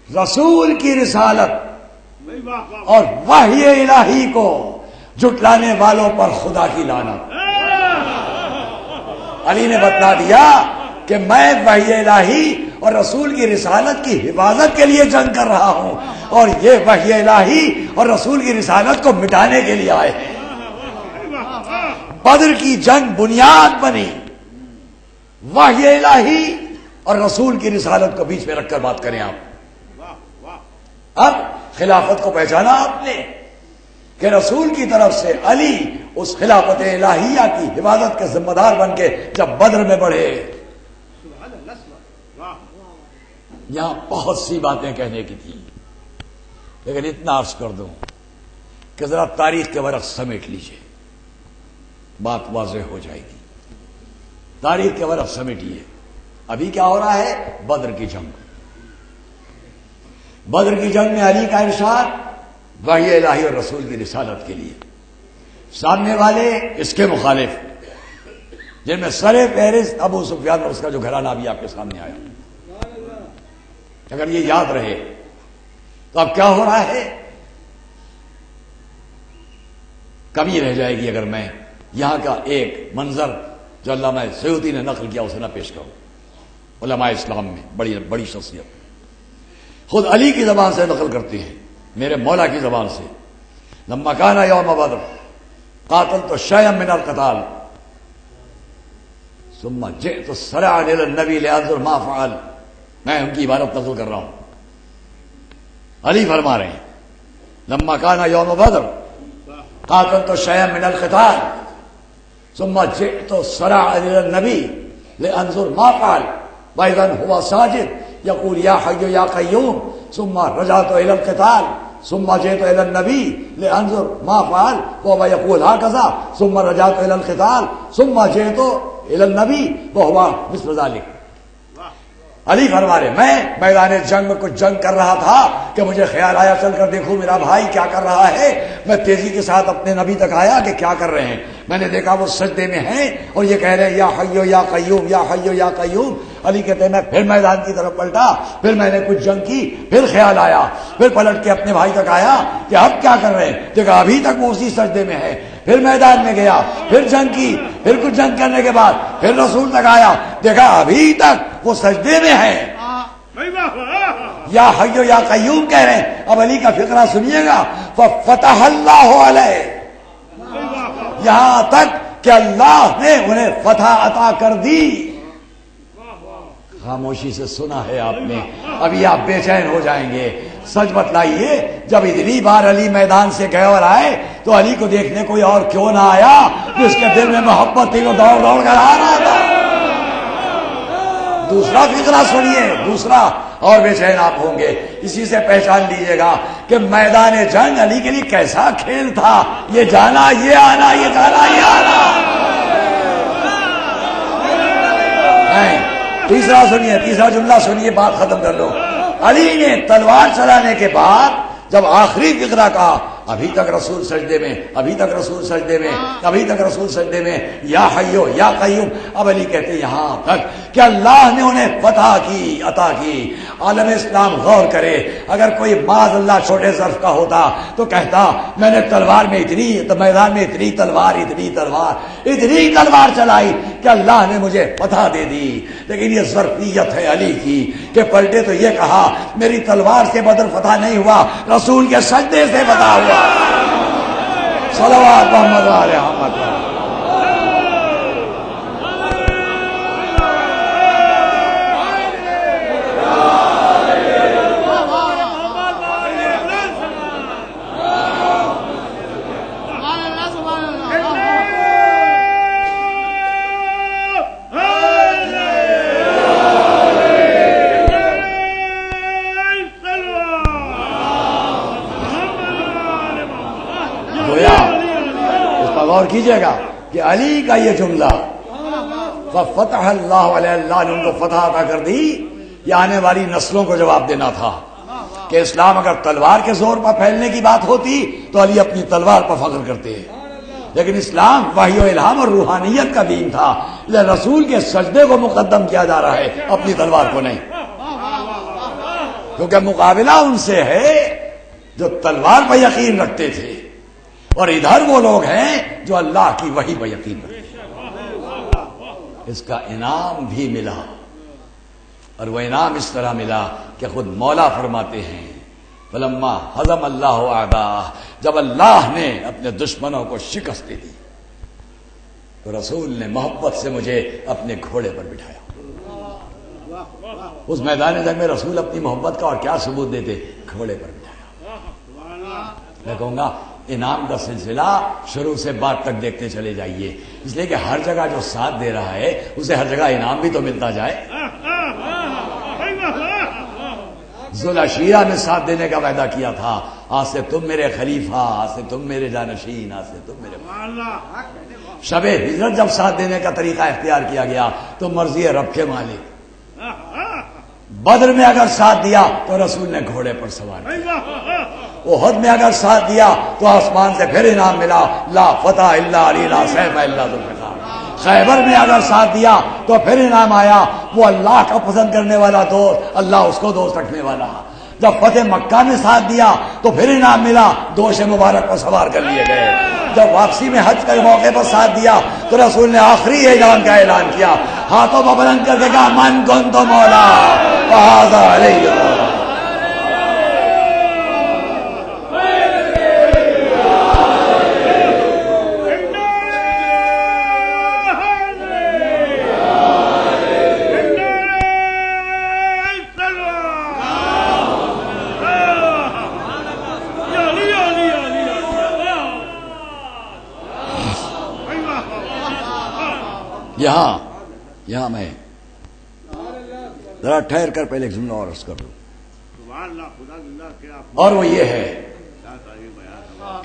رسول کی رسالت اور وحی الہی کو جھٹلانے والوں پر خدا کی لعنت. علی نے بتلا دیا کہ میں وحی الہی اور رسول کی رسالت کی حفاظت کے لیے جنگ کر رہا ہوں، اور یہ وحی الہی اور رسول کی رسالت کو مٹانے کے لیے آئے ہیں. بدر کی جنگ بنیاد بنی وحی الہی اور رسول کی رسالت کو بیچ میں رکھ کر بات کریں آپ. اب خلافت کو پہچانا آپ نے کہ رسول کی طرف سے علی اس خلافت الہیہ کی حفاظت کے ذمہ دار بن کے جب بدر میں بڑھے. یہاں بہت سی باتیں کہنے کی تھی، لیکن اتنا عرض کر دوں کہ ذرا تاریخ کے ورق سمیٹ لیجئے، بات واضح ہو جائے گی. تاریخ کے ورق سمیٹیے. ابھی کیا ہو رہا ہے؟ بدر کی جنگ. بدر کی جنگ میں علی کا ارشاد وحی الہی اور رسول کی رسالت کے لیے. سامنے والے اس کے مخالف، جن میں سر فہرست ابو سفیان اور اس کا جو گھرانہ بھی آپ کے سامنے آیا. اگر یہ یاد رہے تو اب کیا ہو رہا ہے؟ کمی رہ جائے گی اگر میں یہاں کا ایک منظر جو علامہ سیوطی نے نقل کیا اسے نہ پیش کروں. علماء اسلام میں بڑی شخصیت خود علی کی زبان سے نقل کرتی ہے، میرے مولا کی زبان سے. لما کان یوم بدر قاتلت شیئا من القتال ثم جئت سرعا الى النبی لانظر ما فعل. میں ان کی عبارت نقل کر رہا ہوں. علی فرما رہے ہیں لما کان یوم بدر قاتلت شیئا من القتال ثم جئت سرعا الى النبی لانظر ما فعل واذا هو ساجد يقول يا حي يا قيوم ثم رجعت الى القتال ثم جئت الى النبي لانظر ما فعل وهو يقول هكذا ثم رجعت الى القتال ثم جئت الى النبي وهو مثل ذلك. علی فرما رہے میں میدان جنگ میں کچھ جنگ کر رہا تھا کہ مجھے خیال آیا چل کر دیکھوں میرا بھائی کیا کر رہا ہے. میں تیزی کے ساتھ اپنے نبی تک آیا کہ کیا کر رہے ہیں. میں نے دیکھا وہ سجدے میں ہیں اور یہ کہہ رہے ہیں یا حیو یا قیوم یا حیو یا قیوم. علی کہتے ہیں میں پھر میدان کی طرف پلٹا، پھر میں نے کچھ جنگ کی، پھر خیال آیا، پھر پلٹ کے اپنے بھائی تک آیا کہ اب کیا کر رہے ہیں. دیکھا ابھی تک وہ اسی سجدے میں ہے. پھر میدان میں گیا، پھر جنگ کی، پھر کچھ جنگ کرنے کے بعد پھر رسول تک آیا، دیکھا ابھی تک وہ سجدے میں ہے. یا حی یا قیوم کہہ رہے ہیں. اب علی کا فقرہ سنیے گا. ففتح اللہ علیہ، یہاں تک کہ اللہ نے انہیں فتح عطا کر دی. خاموشی سے سنا ہے آپ نے، ابھی آپ بے چین ہو جائیں گے. سچ بتلائیے، جب اتنی بار علی میدان سے گئے اور آئے تو علی کو دیکھنے کوئی اور کیوں نہ آیا جس کے دل میں محبت تھی، وہ دوڑ دوڑ کر آ رہا تھا. دوسرا فقرہ سنیے، دوسرا، اور بے چین آپ ہوں گے. اسی سے پہچان لیجیے گا کہ میدان جنگ علی کے لیے کیسا کھیل تھا. یہ جانا، یہ آنا، یہ جانا، یہ آنا. تیسرا سنیے، تیسرا جملہ سنیے، بات ختم کر لو. علی نے تلوار چلانے کے بعد جب آخری فقرہ کہا، ابھی تک رسول سجدے میں، ابھی تک رسول سجدے میں، ابھی تک رسول سجدے میں، یا حیو یا قیوم. اب علی کہتے ہیں یہاں تک کہ اللہ نے انہیں فتح کی، عطا کی. عالم اسلام غور کرے، اگر کوئی معاذ اللہ چھوٹے ظرف کا ہوتا تو کہتا میں نے تلوار میں اتنی، میدان میں اتنی تلوار چلائی کہ اللہ نے مجھے فتح دے دی. لیکن یہ ظرفیت ہے علی کی کہ پلٹے تو یہ کہا میری تلوار سے بدر فتح نہیں ہوا، رسول کے سجدے سے فتح ہوا. صلوات محمد علیہ محمد. کیجئے گا کہ علی کا یہ جملہ فتح اللہ علیہ، اللہ نے ان کو فتح عطا کر دی، یہ آنے والی نسلوں کو جواب دینا تھا کہ اسلام اگر تلوار کے زور پر پھیلنے کی بات ہوتی تو علی اپنی تلوار پر فخر کرتے. لیکن اسلام وحی و الہام اور روحانیت کا دین تھا، رسول کے سجدے کو مقدم کیا جا رہا ہے، اپنی تلوار کو نہیں. کیونکہ مقابلہ ان سے ہے جو تلوار پر یقین رکھتے تھے، اور ادھر وہ لوگ ہیں جو اللہ کی وحی پر یقین رکھتے ہیں. اس کا انعام بھی ملا، اور وہ انعام اس طرح ملا کہ خود مولا فرماتے ہیں فلما ہزم اللہ اعداءہ، جب اللہ نے اپنے دشمنوں کو شکست دے دی تو رسول نے محبت سے مجھے اپنے گھوڑے پر بٹھایا. اس میدان جنگ میں رسول اپنی محبت کا اور کیا ثبوت دیتے؟ گھوڑے پر بٹھایا. میں کہوں گا انعام کا سلسلہ شروع سے بعد تک دیکھتے چلے جائیے، اس لیے کہ ہر جگہ جو ساتھ دے رہا ہے اسے ہر جگہ انعام بھی تو ملتا جائے. ذوالعشیرہ نے ساتھ دینے کا وعدہ کیا تھا، آج سے تم میرے خلیفہ، آج سے تم میرے جانشین، آج سے تم میرے. شب ہجرت جب ساتھ دینے کا طریقہ اختیار کیا گیا تو مرضی رب کے مالک. بدر میں اگر ساتھ دیا تو رسول نے گھوڑے پر سوار کیا. احد میں اگر ساتھ دیا تو آسمان سے پھر انعام ملا، لا فتح الا علی لا سیف الا ذو الفقار. خیبر میں اگر ساتھ دیا تو پھر انعام آیا، وہ اللہ کا پسند کرنے والا دوست، اللہ اس کو دوست رکھنے والا. جب فتح مکہ میں ساتھ دیا تو پھر انعام ملا، دوش مبارک کو سوار کر لیے گئے. جب واپسی میں حج کے موقع پر ساتھ دیا تو رسول نے آخری اعلان کا اعلان کیا، ہاتھوں کو بلند کر کے کہا من کنت مولا فہذا علیہ. یہاں میں ذرا ٹھہر کر پہلے ایک جملہ اور عرض کر لوں، اور وہ یہ ہے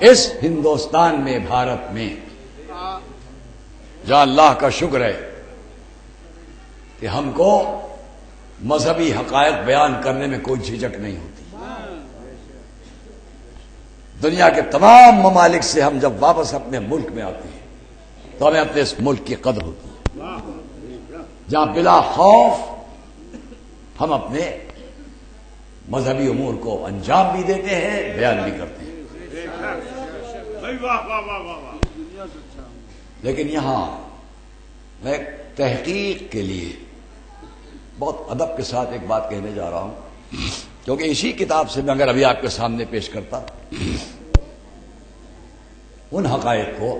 اس ہندوستان میں، بھارت میں، جہاں اللہ کا شکر ہے کہ ہم کو مذہبی حقائق بیان کرنے میں کوئی جھجک نہیں ہوتی. دنیا کے تمام ممالک سے ہم جب واپس اپنے ملک میں آتے ہیں تو ہمیں اپنے اس ملک کی قدر ہوتی ہے، جہاں بلا خوف ہم اپنے مذہبی امور کو انجام بھی دیتے ہیں، بیان بھی کرتے ہیں. لیکن یہاں میں تحقیق کے لیے بہت ادب کے ساتھ ایک بات کہنے جا رہا ہوں. کیونکہ اسی کتاب سے میں اگر ابھی آپ کے سامنے پیش کرتا ان حقائق کو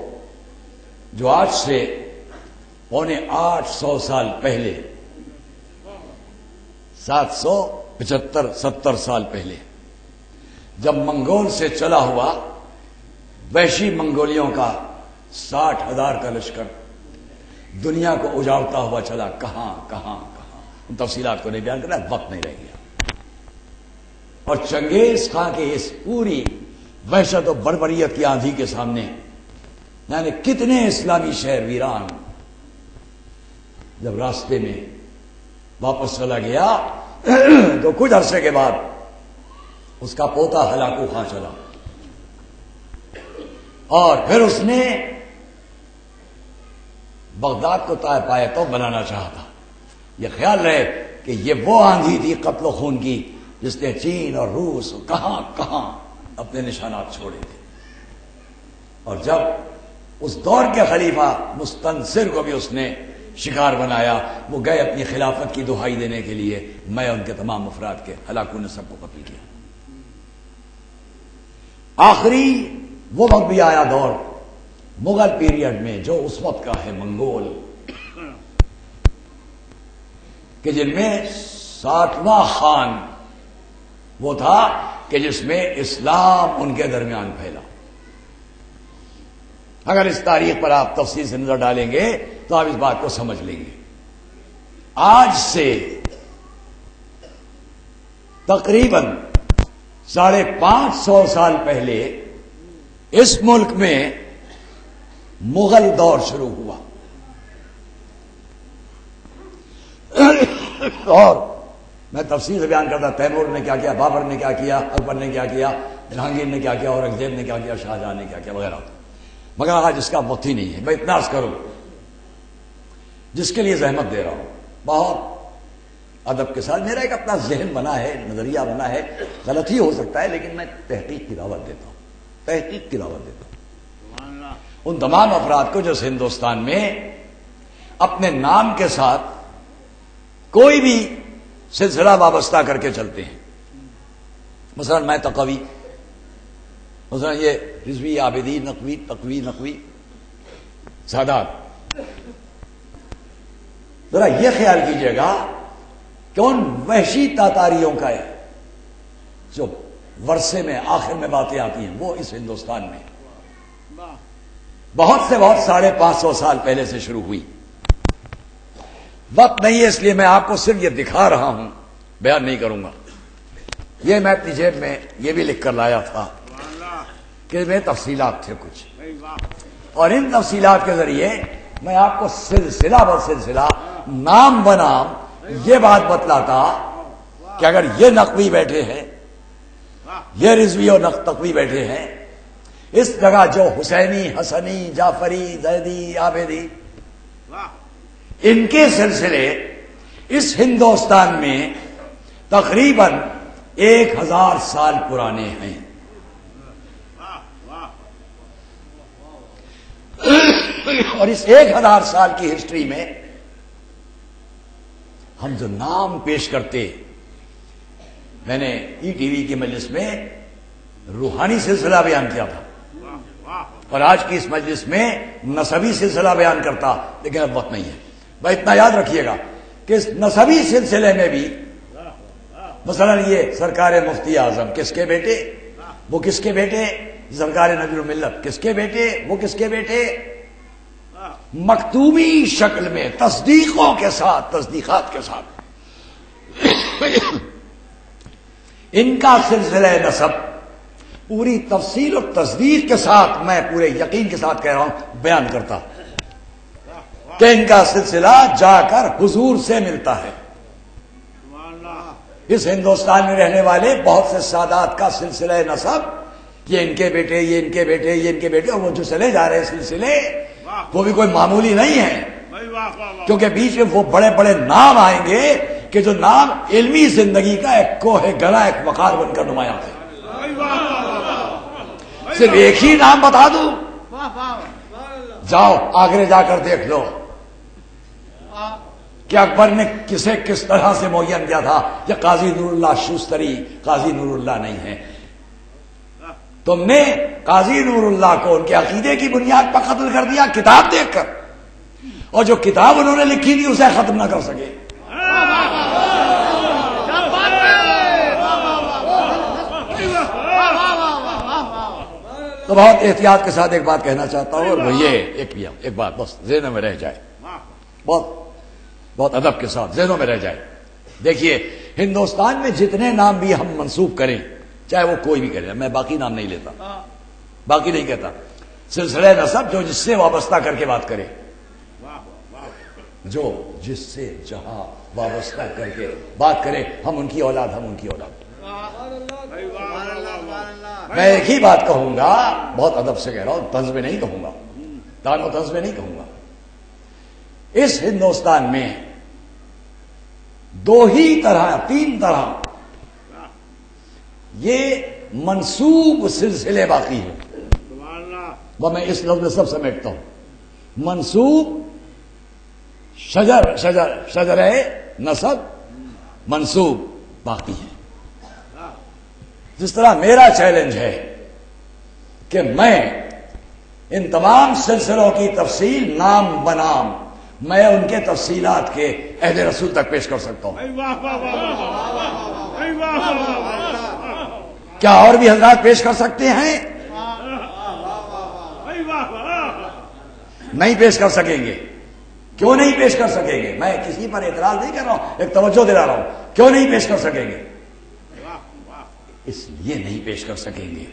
جو آج سے 850 سال پہلے 775-70 سال پہلے جب منگول سے چلا ہوا وحشی منگولیوں کا 60,000 کا لشکر دنیا کو اجاڑتا ہوا چلا، کہاں کہاں کہاں، ان تفصیلات کو نہیں بیان کرنا، وقت نہیں رہ گیا. اور چنگیز خان کی اس پوری وحشت و بربریت کی آندھی کے سامنے یعنی کتنے اسلامی شہر ویران. جب راستے میں واپس چلا گیا تو کچھ عرصے کے بعد اس کا پوتا ہلاکو خان چلا، اور پھر اس نے بغداد کو پائے تو بنانا چاہا تھا. یہ خیال رہے کہ یہ وہ آندھی تھی قتل و خون کی جس نے چین اور روس کہاں کہاں اپنے نشانات چھوڑے تھے. اور جب اس دور کے خلیفہ مستنصر کو بھی اس نے شکار بنایا، وہ گئے اپنی خلافت کی دہائی دینے کے لیے، میں ان کے تمام افراد کے، ہلاکو نے سب کو قتل کیا. آخری وہ وقت بھی آیا دور مغل پیریڈ میں جو اس وقت کا ہے منگول، کہ جن میں 60واں خان وہ تھا کہ جس میں اسلام ان کے درمیان پھیلا. اگر اس تاریخ پر آپ تفصیل سے نظر ڈالیں گے تو آپ اس بات کو سمجھ لیں گے. آج سے تقریباً 550 سال پہلے اس ملک میں مغل دور شروع ہوا، اور میں تفصیل سے بیان کرتا تیمور نے کیا کیا، بابر نے کیا کیا، اکبر نے کیا کیا، جہانگیر نے کیا کیا، اورنگزیب نے کیا کیا، شاہجہاں نے کیا کیا وغیرہ. مگر آج اس کا وقت ہی نہیں ہے. میں اتنا عرض کروں جس کے لیے زحمت دے رہا ہوں بہت ادب کے ساتھ، میرا ایک اپنا ذہن بنا ہے، نظریہ بنا ہے، غلط ہی ہو سکتا ہے لیکن میں تحقیق کی دعوت دیتا ہوں، تحقیق کی دعوت دیتا ہوں ان تمام افراد کو جو ہندوستان میں اپنے نام کے ساتھ کوئی بھی سلسلہ وابستہ کر کے چلتے ہیں. مثلا میں تقوی، مثلا یہ رضوی، عابدی، نقوی، تقوی، نقوی، سادات. ذرا یہ خیال کیجئے گا کہ ان وحشی تاتاریوں کا ہے جو ورثے میں آخر میں باتیں آتی ہیں، وہ اس ہندوستان میں بہت 550 سال پہلے سے شروع ہوئی. وقت نہیں ہے اس لیے میں آپ کو صرف یہ دکھا رہا ہوں، بیان نہیں کروں گا. یہ میں اپنی جیب میں یہ بھی لکھ کر لایا تھا کہ میں تفصیلات تھے کچھ، اور ان تفصیلات کے ذریعے میں آپ کو سلسلہ بر سلسلہ نام بنام یہ بات بتلاتا کہ اگر یہ نقوی بیٹھے ہیں، یہ رضوی اور تقوی بیٹھے ہیں، اس جگہ جو حسینی، حسنی، جعفری، زیدی، عابدی، ان کے سلسلے اس ہندوستان میں تقریباً 1000 سال پرانے ہیں. اور اس 1000 سال کی ہسٹری میں ہم جو نام پیش کرتے، میں نے ای ٹی وی کی مجلس میں روحانی سلسلہ بیان کیا تھا، اور آج کی اس مجلس میں نسبی سلسلہ بیان کرتا، لیکن اب وقت نہیں ہے. بھائی اتنا یاد رکھیے گا کہ اس نسبی سلسلے میں بھی مثلا یہ سرکار مفتی اعظم کس کے بیٹے، وہ کس کے بیٹے، سرکار نذیر الملت کس کے بیٹے، وہ کس کے بیٹے، مکتوبی شکل میں تصدیقوں کے ساتھ، تصدیقات کے ساتھ ان کا سلسلہ نسب پوری تفصیل اور تصدیق کے ساتھ، میں پورے یقین کے ساتھ کہہ رہا ہوں، بیان کرتا کہ ان کا سلسلہ جا کر حضور سے ملتا ہے. اس ہندوستان میں رہنے والے بہت سے سادات کا سلسلہ نسب، یہ ان کے بیٹے، یہ ان کے بیٹے، یہ ان کے بیٹے، اور وہ جو چلے جا رہے ہیں سلسلے، وہ بھی کوئی معمولی نہیں ہے، کیونکہ بیچ میں وہ بڑے بڑے نام آئیں گے کہ جو نام علمی زندگی کا ایک کوہ گلا، ایک وقار بن کر نمایاں تھے. صرف ایک ہی نام بتا دوں، جاؤ آگرے جا کر دیکھ لو کہ اکبر نے کسے کس طرح سے معین کیا تھا کہ قاضی نور اللہ شوستری قاضی نور اللہ نہیں ہے. تم نے قاضی نور اللہ کو ان کے عقیدے کی بنیاد پر قتل کر دیا کتاب دیکھ کر، اور جو کتاب انہوں نے لکھی تھی اسے ختم نہ کر سکے. تو بہت احتیاط کے ساتھ ایک بات کہنا چاہتا ہوں، اور وہ یہ ایک بات بس ذہنوں میں رہ جائے، بہت ادب کے ساتھ ذہنوں میں رہ جائے. دیکھیے ہندوستان میں جتنے نام بھی ہم منسوب کریں، چاہے وہ کوئی بھی کرے، میں باقی نام نہیں لیتا، باقی نہیں کہتا، سلسلہ نسب جو جس سے وابستہ کر کے بات کرے، جو جس سے جہاں وابستہ کر کے بات کرے، ہم ان کی اولاد، ہم ان کی اولاد. میں ایک ہی بات کہوں گا، بہت ادب سے کہہ رہا ہوں، طنز میں نہیں کہوں گا، دان و طنز میں نہیں کہوں گا. اس ہندوستان میں دو ہی طرح، تین طرح یہ منسوب سلسلے باقی ہیں. وہ میں اس لفظ میں سب سمیٹتا ہوں. منسوب شجر نسب منسوب باقی ہیں. جس طرح میرا چیلنج ہے کہ میں ان تمام سلسلوں کی تفصیل نام بنام میں ان کے تفصیلات کے اہل رسول تک پیش کر سکتا ہوں. کیا اور بھی حضرات پیش کر سکتے ہیں؟ نہیں پیش کر سکیں گے. کیوں نہیں پیش کر سکیں گے؟ میں کسی پر اعتراض نہیں کر رہا ہوں، ایک توجہ دلا رہا ہوں. کیوں نہیں پیش کر سکیں گے؟ اس لیے نہیں پیش کر سکیں گے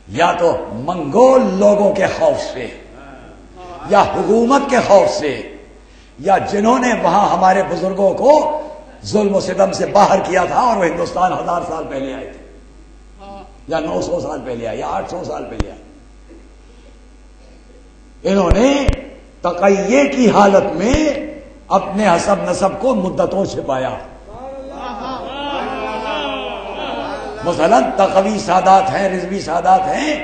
یا تو منگول لوگوں کے خوف سے، یا حکومت کے خوف سے، یا جنہوں نے وہاں ہمارے بزرگوں کو ظلم و ستم سے باہر کیا تھا اور وہ ہندوستان 1000 سال پہلے آئے تھے، یا 900 سال پہلے آئے، یا 800 سال پہلے آئے. انہوں نے تقیے کی حالت میں اپنے حسب نسب کو مدتوں چھپایا. مثلا تقوی سادات ہیں، رضوی سادات ہیں،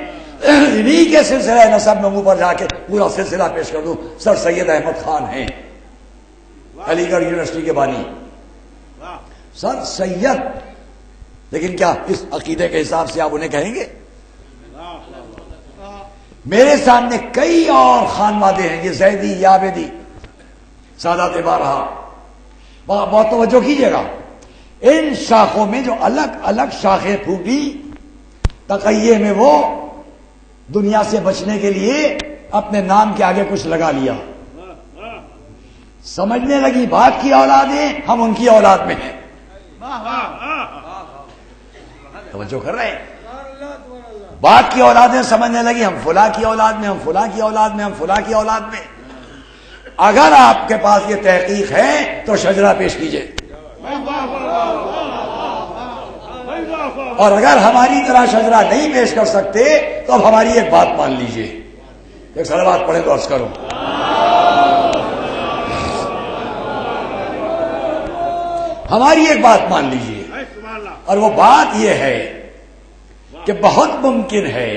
انہی کے سلسلہ نسب میں اوپر جا کے پورا سلسلہ پیش کر دوں. سر سید احمد خان ہیں، علی گڑھ یونیورسٹی کے بانی، سر سید، لیکن کیا اس عقیدے کے حساب سے آپ انہیں کہیں گے؟ میرے سامنے کئی اور خانوادے ہیں، یہ زیدی، یابدی، سادات بارہا. بہت توجہ کیجیے گا. ان شاخوں میں جو الگ الگ شاخیں پھوٹی، تقیے میں وہ دنیا سے بچنے کے لیے اپنے نام کے آگے کچھ لگا لیا. سمجھنے لگی بات کی اولادیں ہم ان کی اولاد میں ہیں. توجہ کر رہے ہیں؟ بات کی اولادیں سمجھنے لگی ہم فلاں کی اولاد میں، ہم فلاں کی اولاد میں، ہم فلاں کی اولاد میں. اگر آپ کے پاس یہ تحقیق ہے تو شجرہ پیش کیجئے، اور اگر ہماری طرح شجرہ نہیں پیش کر سکتے تو اب ہماری ایک بات مان لیجئے. ایک صلوات پڑھیں تو عرض کروں. ہماری ایک بات مان لیجئے، اور وہ بات یہ ہے کہ بہت ممکن ہے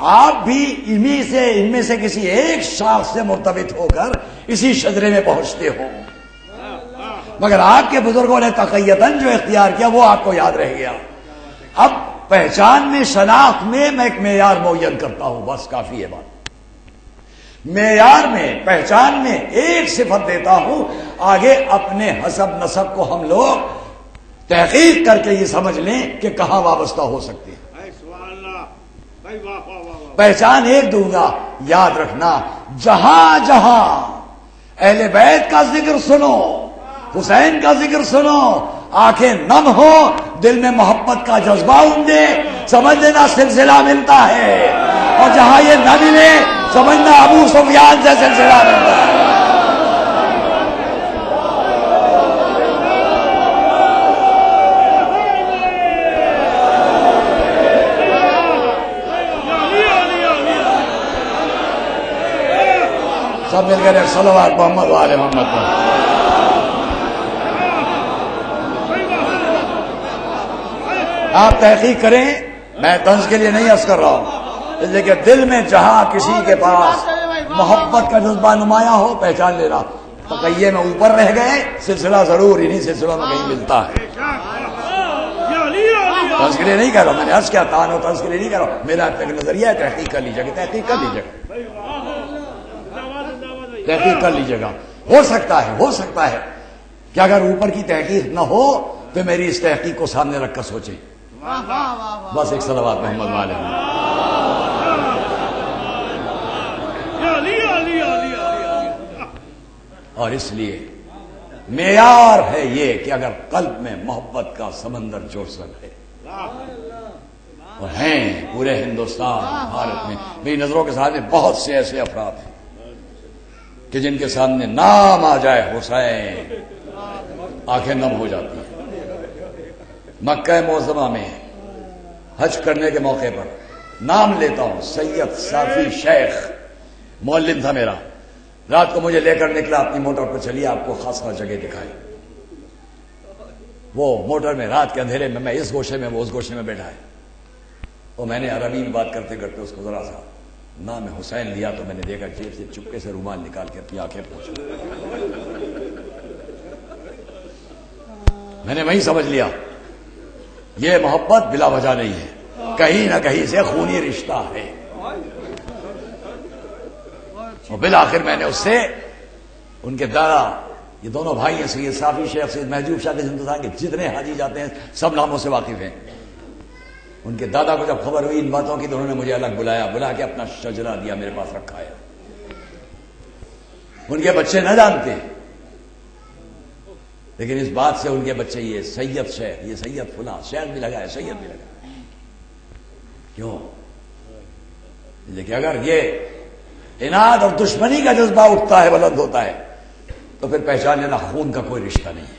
آپ بھی ان میں سے کسی ایک شاخ سے مرتبط ہو کر اسی شجرے میں پہنچتے ہو، مگر آپ کے بزرگوں نے تقیتاً جو اختیار کیا وہ آپ کو یاد رہ گیا. اب پہچان میں، شناخت میں میں ایک معیار معین کرتا ہوں، بس کافی ہے بات. معیار میں، پہچان میں ایک صفت دیتا ہوں، آگے اپنے حسب نسب کو ہم لوگ تحقیق کر کے یہ سمجھ لیں کہ کہاں وابستہ ہو سکتے ہیں. پہچان ایک دوں گا، یاد رکھنا جہاں جہاں اہل بیت کا ذکر سنو، حسین کا ذکر سنو، آنکھیں نم ہو، دل میں محبت کا جذبہ اندے، سمجھ لینا سلسلہ ملتا ہے. اور جہاں یہ نہ ملے سمجھنا ابو سفیان سے سلسلہ ملتا ہے. سب مل کر صلوات محمد وآل محمد پر. آپ تحقیق کریں، میں طنز کے لیے نہیں عرض کر رہا ہوں، اس لیے کہ دل میں جہاں کسی کے پاس محبت کا جذبہ نمایاں ہو، پہچان لینا تقیے میں اوپر رہ گئے، سلسلہ ضرور انہیں سلسلوں میں کہیں ملتا ہے۔ تذکرے نہیں کر رہا، میں نے عرض کیا تان و تذکرے نہیں کر رہا، میرا ایک نظریہ ہے، تحقیق کر لیجیے گا، تحقیق کر لیجیے گا، تحقیق کر لیجیے گا۔ ہو سکتا ہے کہ اگر اوپر کی تحقیق نہ ہو تو میری اس تحقیق کو سامنے رکھ کر سوچیں۔ بس ایک صلوات محمد والے۔ اور اس لیے معیار ہے یہ کہ اگر قلب میں محبت کا سمندر جوش ہے، اور ہیں پورے ہندوستان بھارت میں، میری نظروں کے سامنے بہت سے ایسے افراد ہیں کہ جن کے سامنے نام آ جائے حسین آنکھیں نم ہو جاتی ہیں۔ مکہ معظمہ میں حج کرنے کے موقع پر نام لیتا ہوں، سید صافی شیخ معلم تھا میرا، رات کو مجھے لے کر نکلا اپنی موٹر پر، چلیے آپ کو خاصا جگہ دکھائے۔ وہ موٹر میں رات کے اندھیرے میں اس گوشے میں وہ اس گوشے میں بیٹھا ہے، اور میں نے عربی میں بات کرتے کرتے اس کو ذرا سا نام حسین لیا تو میں نے دیکھا جیب سے چپکے سے رومال نکال کے اپنی آنکھیں پوچھا۔ میں نے وہیں سمجھ لیا یہ محبت بلا وجہ نہیں ہے، کہیں نہ کہیں سے خونی رشتہ ہے۔ اور بالآخر میں نے اس سے ان کے دادا، یہ دونوں بھائی ہیں، سید صافی شیخ، سید محجوب شاہ، ہندوستان کے جتنے حاجی جاتے ہیں سب ناموں سے واقف ہیں۔ ان کے دادا کو جب خبر ہوئی ان باتوں کی تو انہوں نے مجھے الگ بلا کے اپنا شجرہ دیا، میرے پاس رکھا ہے۔ ان کے بچے نہ جانتے، لیکن اس بات سے ان کے بچے یہ سید شیخ، یہ سید فلاں، شیخ بھی لگا ہے، سید بھی لگا ہے۔ کیوں؟ لیکن اگر یہ اناد اور دشمنی کا جذبہ اٹھتا ہے، بلند ہوتا ہے، تو پھر پہچان لینا خون کا کوئی رشتہ نہیں ہے،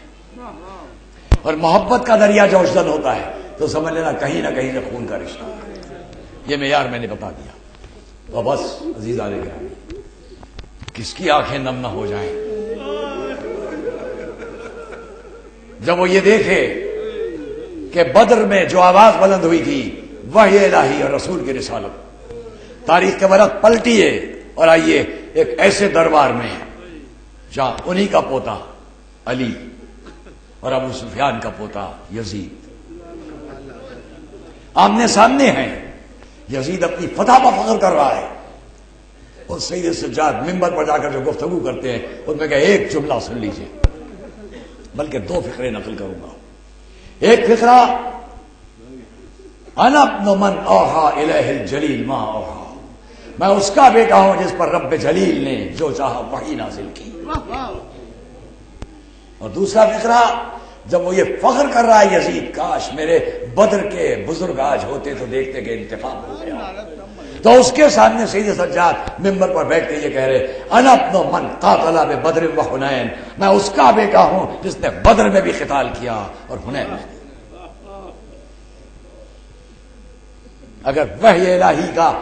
اور محبت کا دریا جوشن ہوتا ہے تو سمجھ لینا کہیں نہ کہیں سے خون کا رشتہ ہے۔ یہ معیار میں نے بتا دیا۔ تو بس عزیز علیہ گرامی، کس کی آنکھیں نم نہ ہو جائیں جب وہ یہ دیکھے کہ بدر میں جو آواز بلند ہوئی تھی وحی الہی اور رسول کی رسالت، تاریخ کے ورق پلٹیے اور آئیے ایک ایسے دربار میں جہاں انہی کا پوتا علی اور ابو سفیان کا پوتا یزید آمنے سامنے ہیں۔ یزید اپنی فتح پر فخر کر رہا ہے، اور سید سجاد ممبر پر جا کر جو گفتگو کرتے ہیں ان میں کہ ایک جملہ سن لیجئے، بلکہ دو فقرے نقل کروں گا۔ ایک فقرہ، انا ابن من اوحا الیہ الجلیل ما اوحا، میں اس کا بیٹا ہوں جس پر رب جلیل نے جو چاہا وحی نازل کی۔ اور دوسرا فقرہ، جب وہ یہ فخر کر رہا ہے یزید، کاش میرے بدر کے بزرگ آج ہوتے تو دیکھتے کہ انتقام ہو گیا، تو اس کے سامنے سید سجاد ممبر پر بیٹھ کے یہ کہہ رہے، انا ابن من قاتل ببدر و حنین، میں اس کا بیٹا ہوں جس نے بدر میں بھی قتال کیا اور حنین میں۔ اگر وحی الہی کا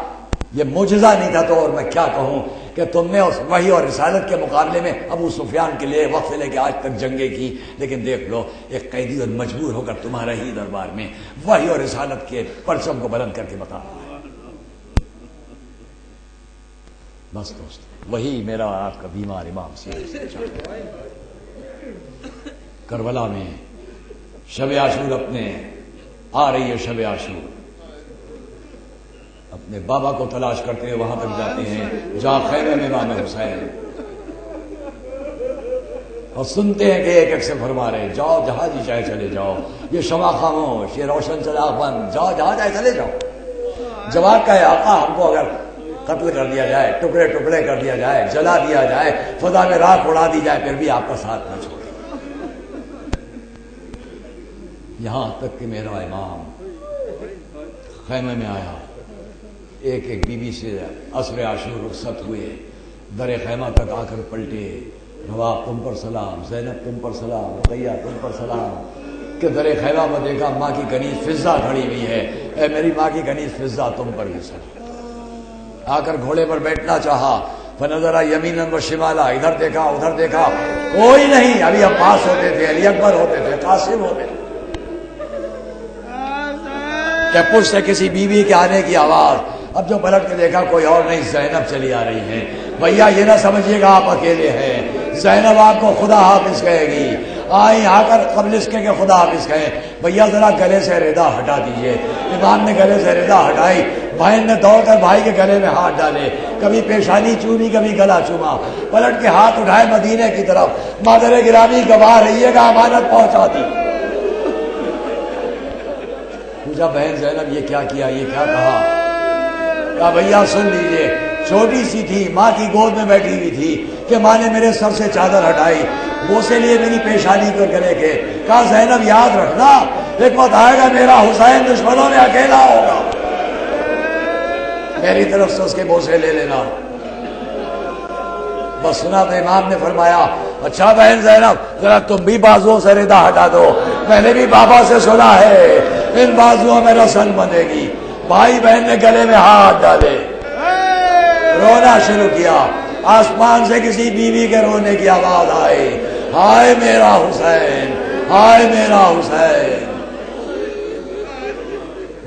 یہ معجزہ نہیں تھا تو اور میں کیا کہوں کہ تم نے اس وحی اور رسالت کے مقابلے میں ابو سفیان کے لیے وقت سے لے کے آج تک جنگیں کی، لیکن دیکھ لو ایک قیدی اور مجبور ہو کر تمہارے ہی دربار میں وحی اور رسالت کے پرچم کو بلند کر کے بتا رہا ہے۔ بس دوست، وہی میرا آپ کا بیمار امام سے کربلا میں شب عاشور اپنے آ رہی ہے، شب عاشور اپنے بابا کو تلاش کرتے ہوئے وہاں تک جاتے ہیں جہاں خیمے میں امام حسین، اور سنتے ہیں کہ ایک ایک سے فرما رہے، جاؤ جہاں جی چاہے چلے جاؤ، یہ شمع خاموش، یہ روشن چراغ بند، جاؤ جہاں چاہے چلے جاؤ۔ جواب کا ہے، آقا ہم کو اگر قتل کر دیا جائے، ٹکڑے ٹکڑے کر دیا جائے، جلا دیا جائے، فضا میں راکھ اڑا دی جائے، پھر بھی آپ کا ساتھ نہ چھوڑے۔ یہاں تک کہ میرا امام خیمے میں آیا، ایک ایک بی بی سے عصر عاشور رخصت ہوئے، در خیمہ تک آ کر پلٹے، رواق تم پر سلام، زینب تم پر سلام، رقیہ تم پر سلام، کہ در خیمہ میں دیکھا ماں کی کنیز فضہ کھڑی ہوئی ہے، اے میری ماں کی کنیز فضہ تم پر بھی سلام۔ آ کر گھوڑے پر بیٹھنا چاہا، فنظرا یمیناً و شمالا، ادھر دیکھا ادھر دیکھا، کوئی نہیں۔ ابھی عباس ہوتے تھے، علی اکبر ہوتے تھے، قاسم ہوتے تھے، کہ پشت سے کسی بیوی کے آنے کی آواز، اب جو پلٹ کے دیکھا کوئی اور نہیں، زینب چلی آ رہی ہے۔ بھیا یہ نہ سمجھیے گا آپ اکیلے ہیں، زینب آپ کو خدا حافظ کہے گی، آئیں آ کر قبل اس کے خدا حافظ کہیں، بھیا ذرا گلے سے ردا ہٹا دیجئے۔ امام نے گلے سے ردا ہٹائی، بہن نے دوڑ کر بھائی کے گلے میں ہاتھ ڈالے، کبھی پیشانی چومی کبھی گلا چوما، پلٹ کے ہاتھ اٹھائے مدینے کی طرف، مادر گرامی گواہ رہیے گا امانت پہنچا دی۔ پوچھا بہن زینب یہ کیا کیا، یہ کیا کہا بھیا سن لیجئے، چھوٹی سی تھی، ماں کی گود میں بیٹھی ہوئی تھی کہ ماں نے میرے سر سے چادر ہٹائی، بوسے لیے میری پیشانی پر گلے کے، کہا زینب یاد رکھنا ایک وقت آئے گا میرا حسین دشمنوں میں اکیلا ہوگا، میری طرف سے اس کے بوسے لے لینا۔ بس سنا تو امام نے فرمایا اچھا بہن زینب ذرا تم بھی بازوؤں سے ردا ہٹا دو، میں نے بھی بابا سے سنا ہے ان بازوؤں میں رسن بنے گی۔ بھائی بہن نے گلے میں ہاتھ ڈالے، رونا شروع کیا، آسمان سے کسی بیوی کے رونے کی آواز آئی، ہائے میرا حسین، ہائے میرا حسین۔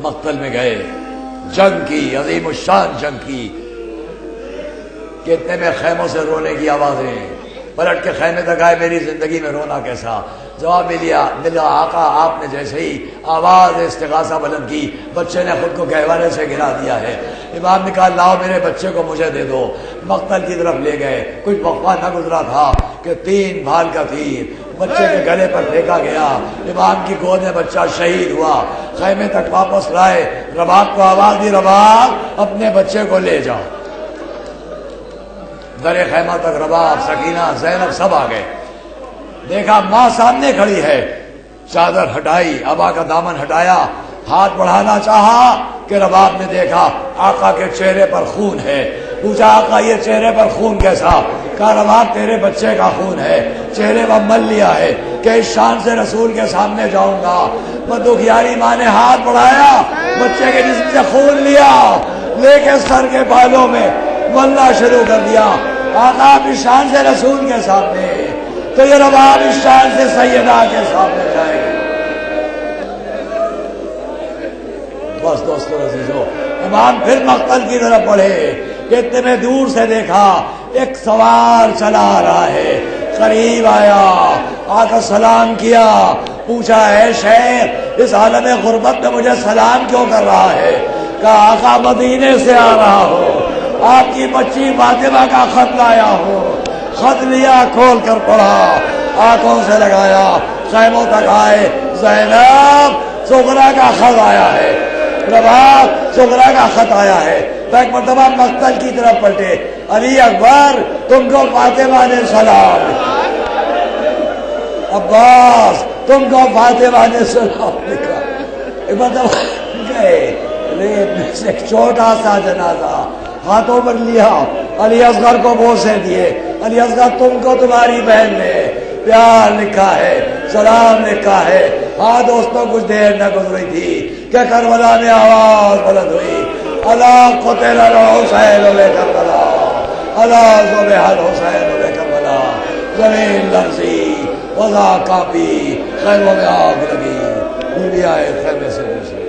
مقتل میں گئے، جنگ کی، عظیم الشان جنگ کی، کتنے میں خیموں سے رونے کی آوازیں، پلٹ کے خیمے تک آئے، میری زندگی میں رونا کیسا؟ جواب ملا آقا آپ نے جیسے ہی آواز استغاثہ بلند کی، بچے نے خود کو گہوارے سے گرا دیا ہے۔ امام نے کہا لاؤ میرے بچے کو مجھے دے دو، مقتل کی طرف لے گئے، کچھ وقفہ نہ گزرا تھا کہ 3 بھال کا تیر بچے کے گلے پر پھینکا گیا، امام کی گود میں بچہ شہید ہوا، خیمے تک واپس لائے، رباب کو آواز دی رباب اپنے بچے کو لے جاؤ۔ درے خیمہ تک رباب، سکینہ، زینب سب آ گئے، دیکھا ماں سامنے کھڑی ہے، چادر ہٹائی، ابا کا دامن ہٹایا، ہاتھ بڑھانا چاہا کہ رباب نے دیکھا آقا کے چہرے پر خون ہے، پوچھا آقا یہ چہرے پر خون کیسا؟ کہا رباب تیرے بچے کا خون ہے، چہرے پر مل لیا ہے کہ اس شان سے رسول کے سامنے جاؤں گا۔ بدخیاری ماں نے ہاتھ بڑھایا، بچے کے جسم سے خون لیا، لے کے سر کے بالوں میں ملنا شروع کر دیا۔ آقا آپ اس شان سے رسول کے سامنے، تو یہ رباب اس شان سے سیدہ کے سامنے جائے گی۔ بس دوستو عزیزو، امام پھر مقتل کی طرف بڑھے، کتنے میں دور سے دیکھا ایک سوار چلا آ رہا ہے، قریب آیا، آقا سلام کیا، پوچھا اے شیخ اس عالم غربت میں مجھے سلام کیوں کر رہا ہے؟ کہا آقا مدینے سے آ رہا ہو، آپ کی بچی فاطمہ کا خط لایا ہو۔ خط لیا، کھول کر پڑھا، آنکھوں سے لگایا، خیموں تک آئے، زینب سغرا کا خط آیا ہے، رباب سغرا کا خط آیا ہے۔ تو ایک مرتبہ مقتل کی طرف پلٹے، علی اکبر تم کو فاطمہ نے سلام، عباس تم کو فاطمہ نے سلام لکھا۔ ایک مرتبہ گئے، ایک چھوٹا سا جنازہ ہاتھوں پر لیا، علی اصغر کو بوسے دیے، علی اصغر تم کو تمہاری بہن نے پیار لکھا ہے، سلام لکھا ہے۔ ہاں دوستوں کچھ دیر نہ گزری تھی کہ کربلا میں آواز بلند ہوئی، الا قتل الحسین بکربلا، الا ذبح الحسین بکربلا، زمین لرزی، فضا کانپی، خیموں میں آگ لگی، بیوی آئے خیمے سے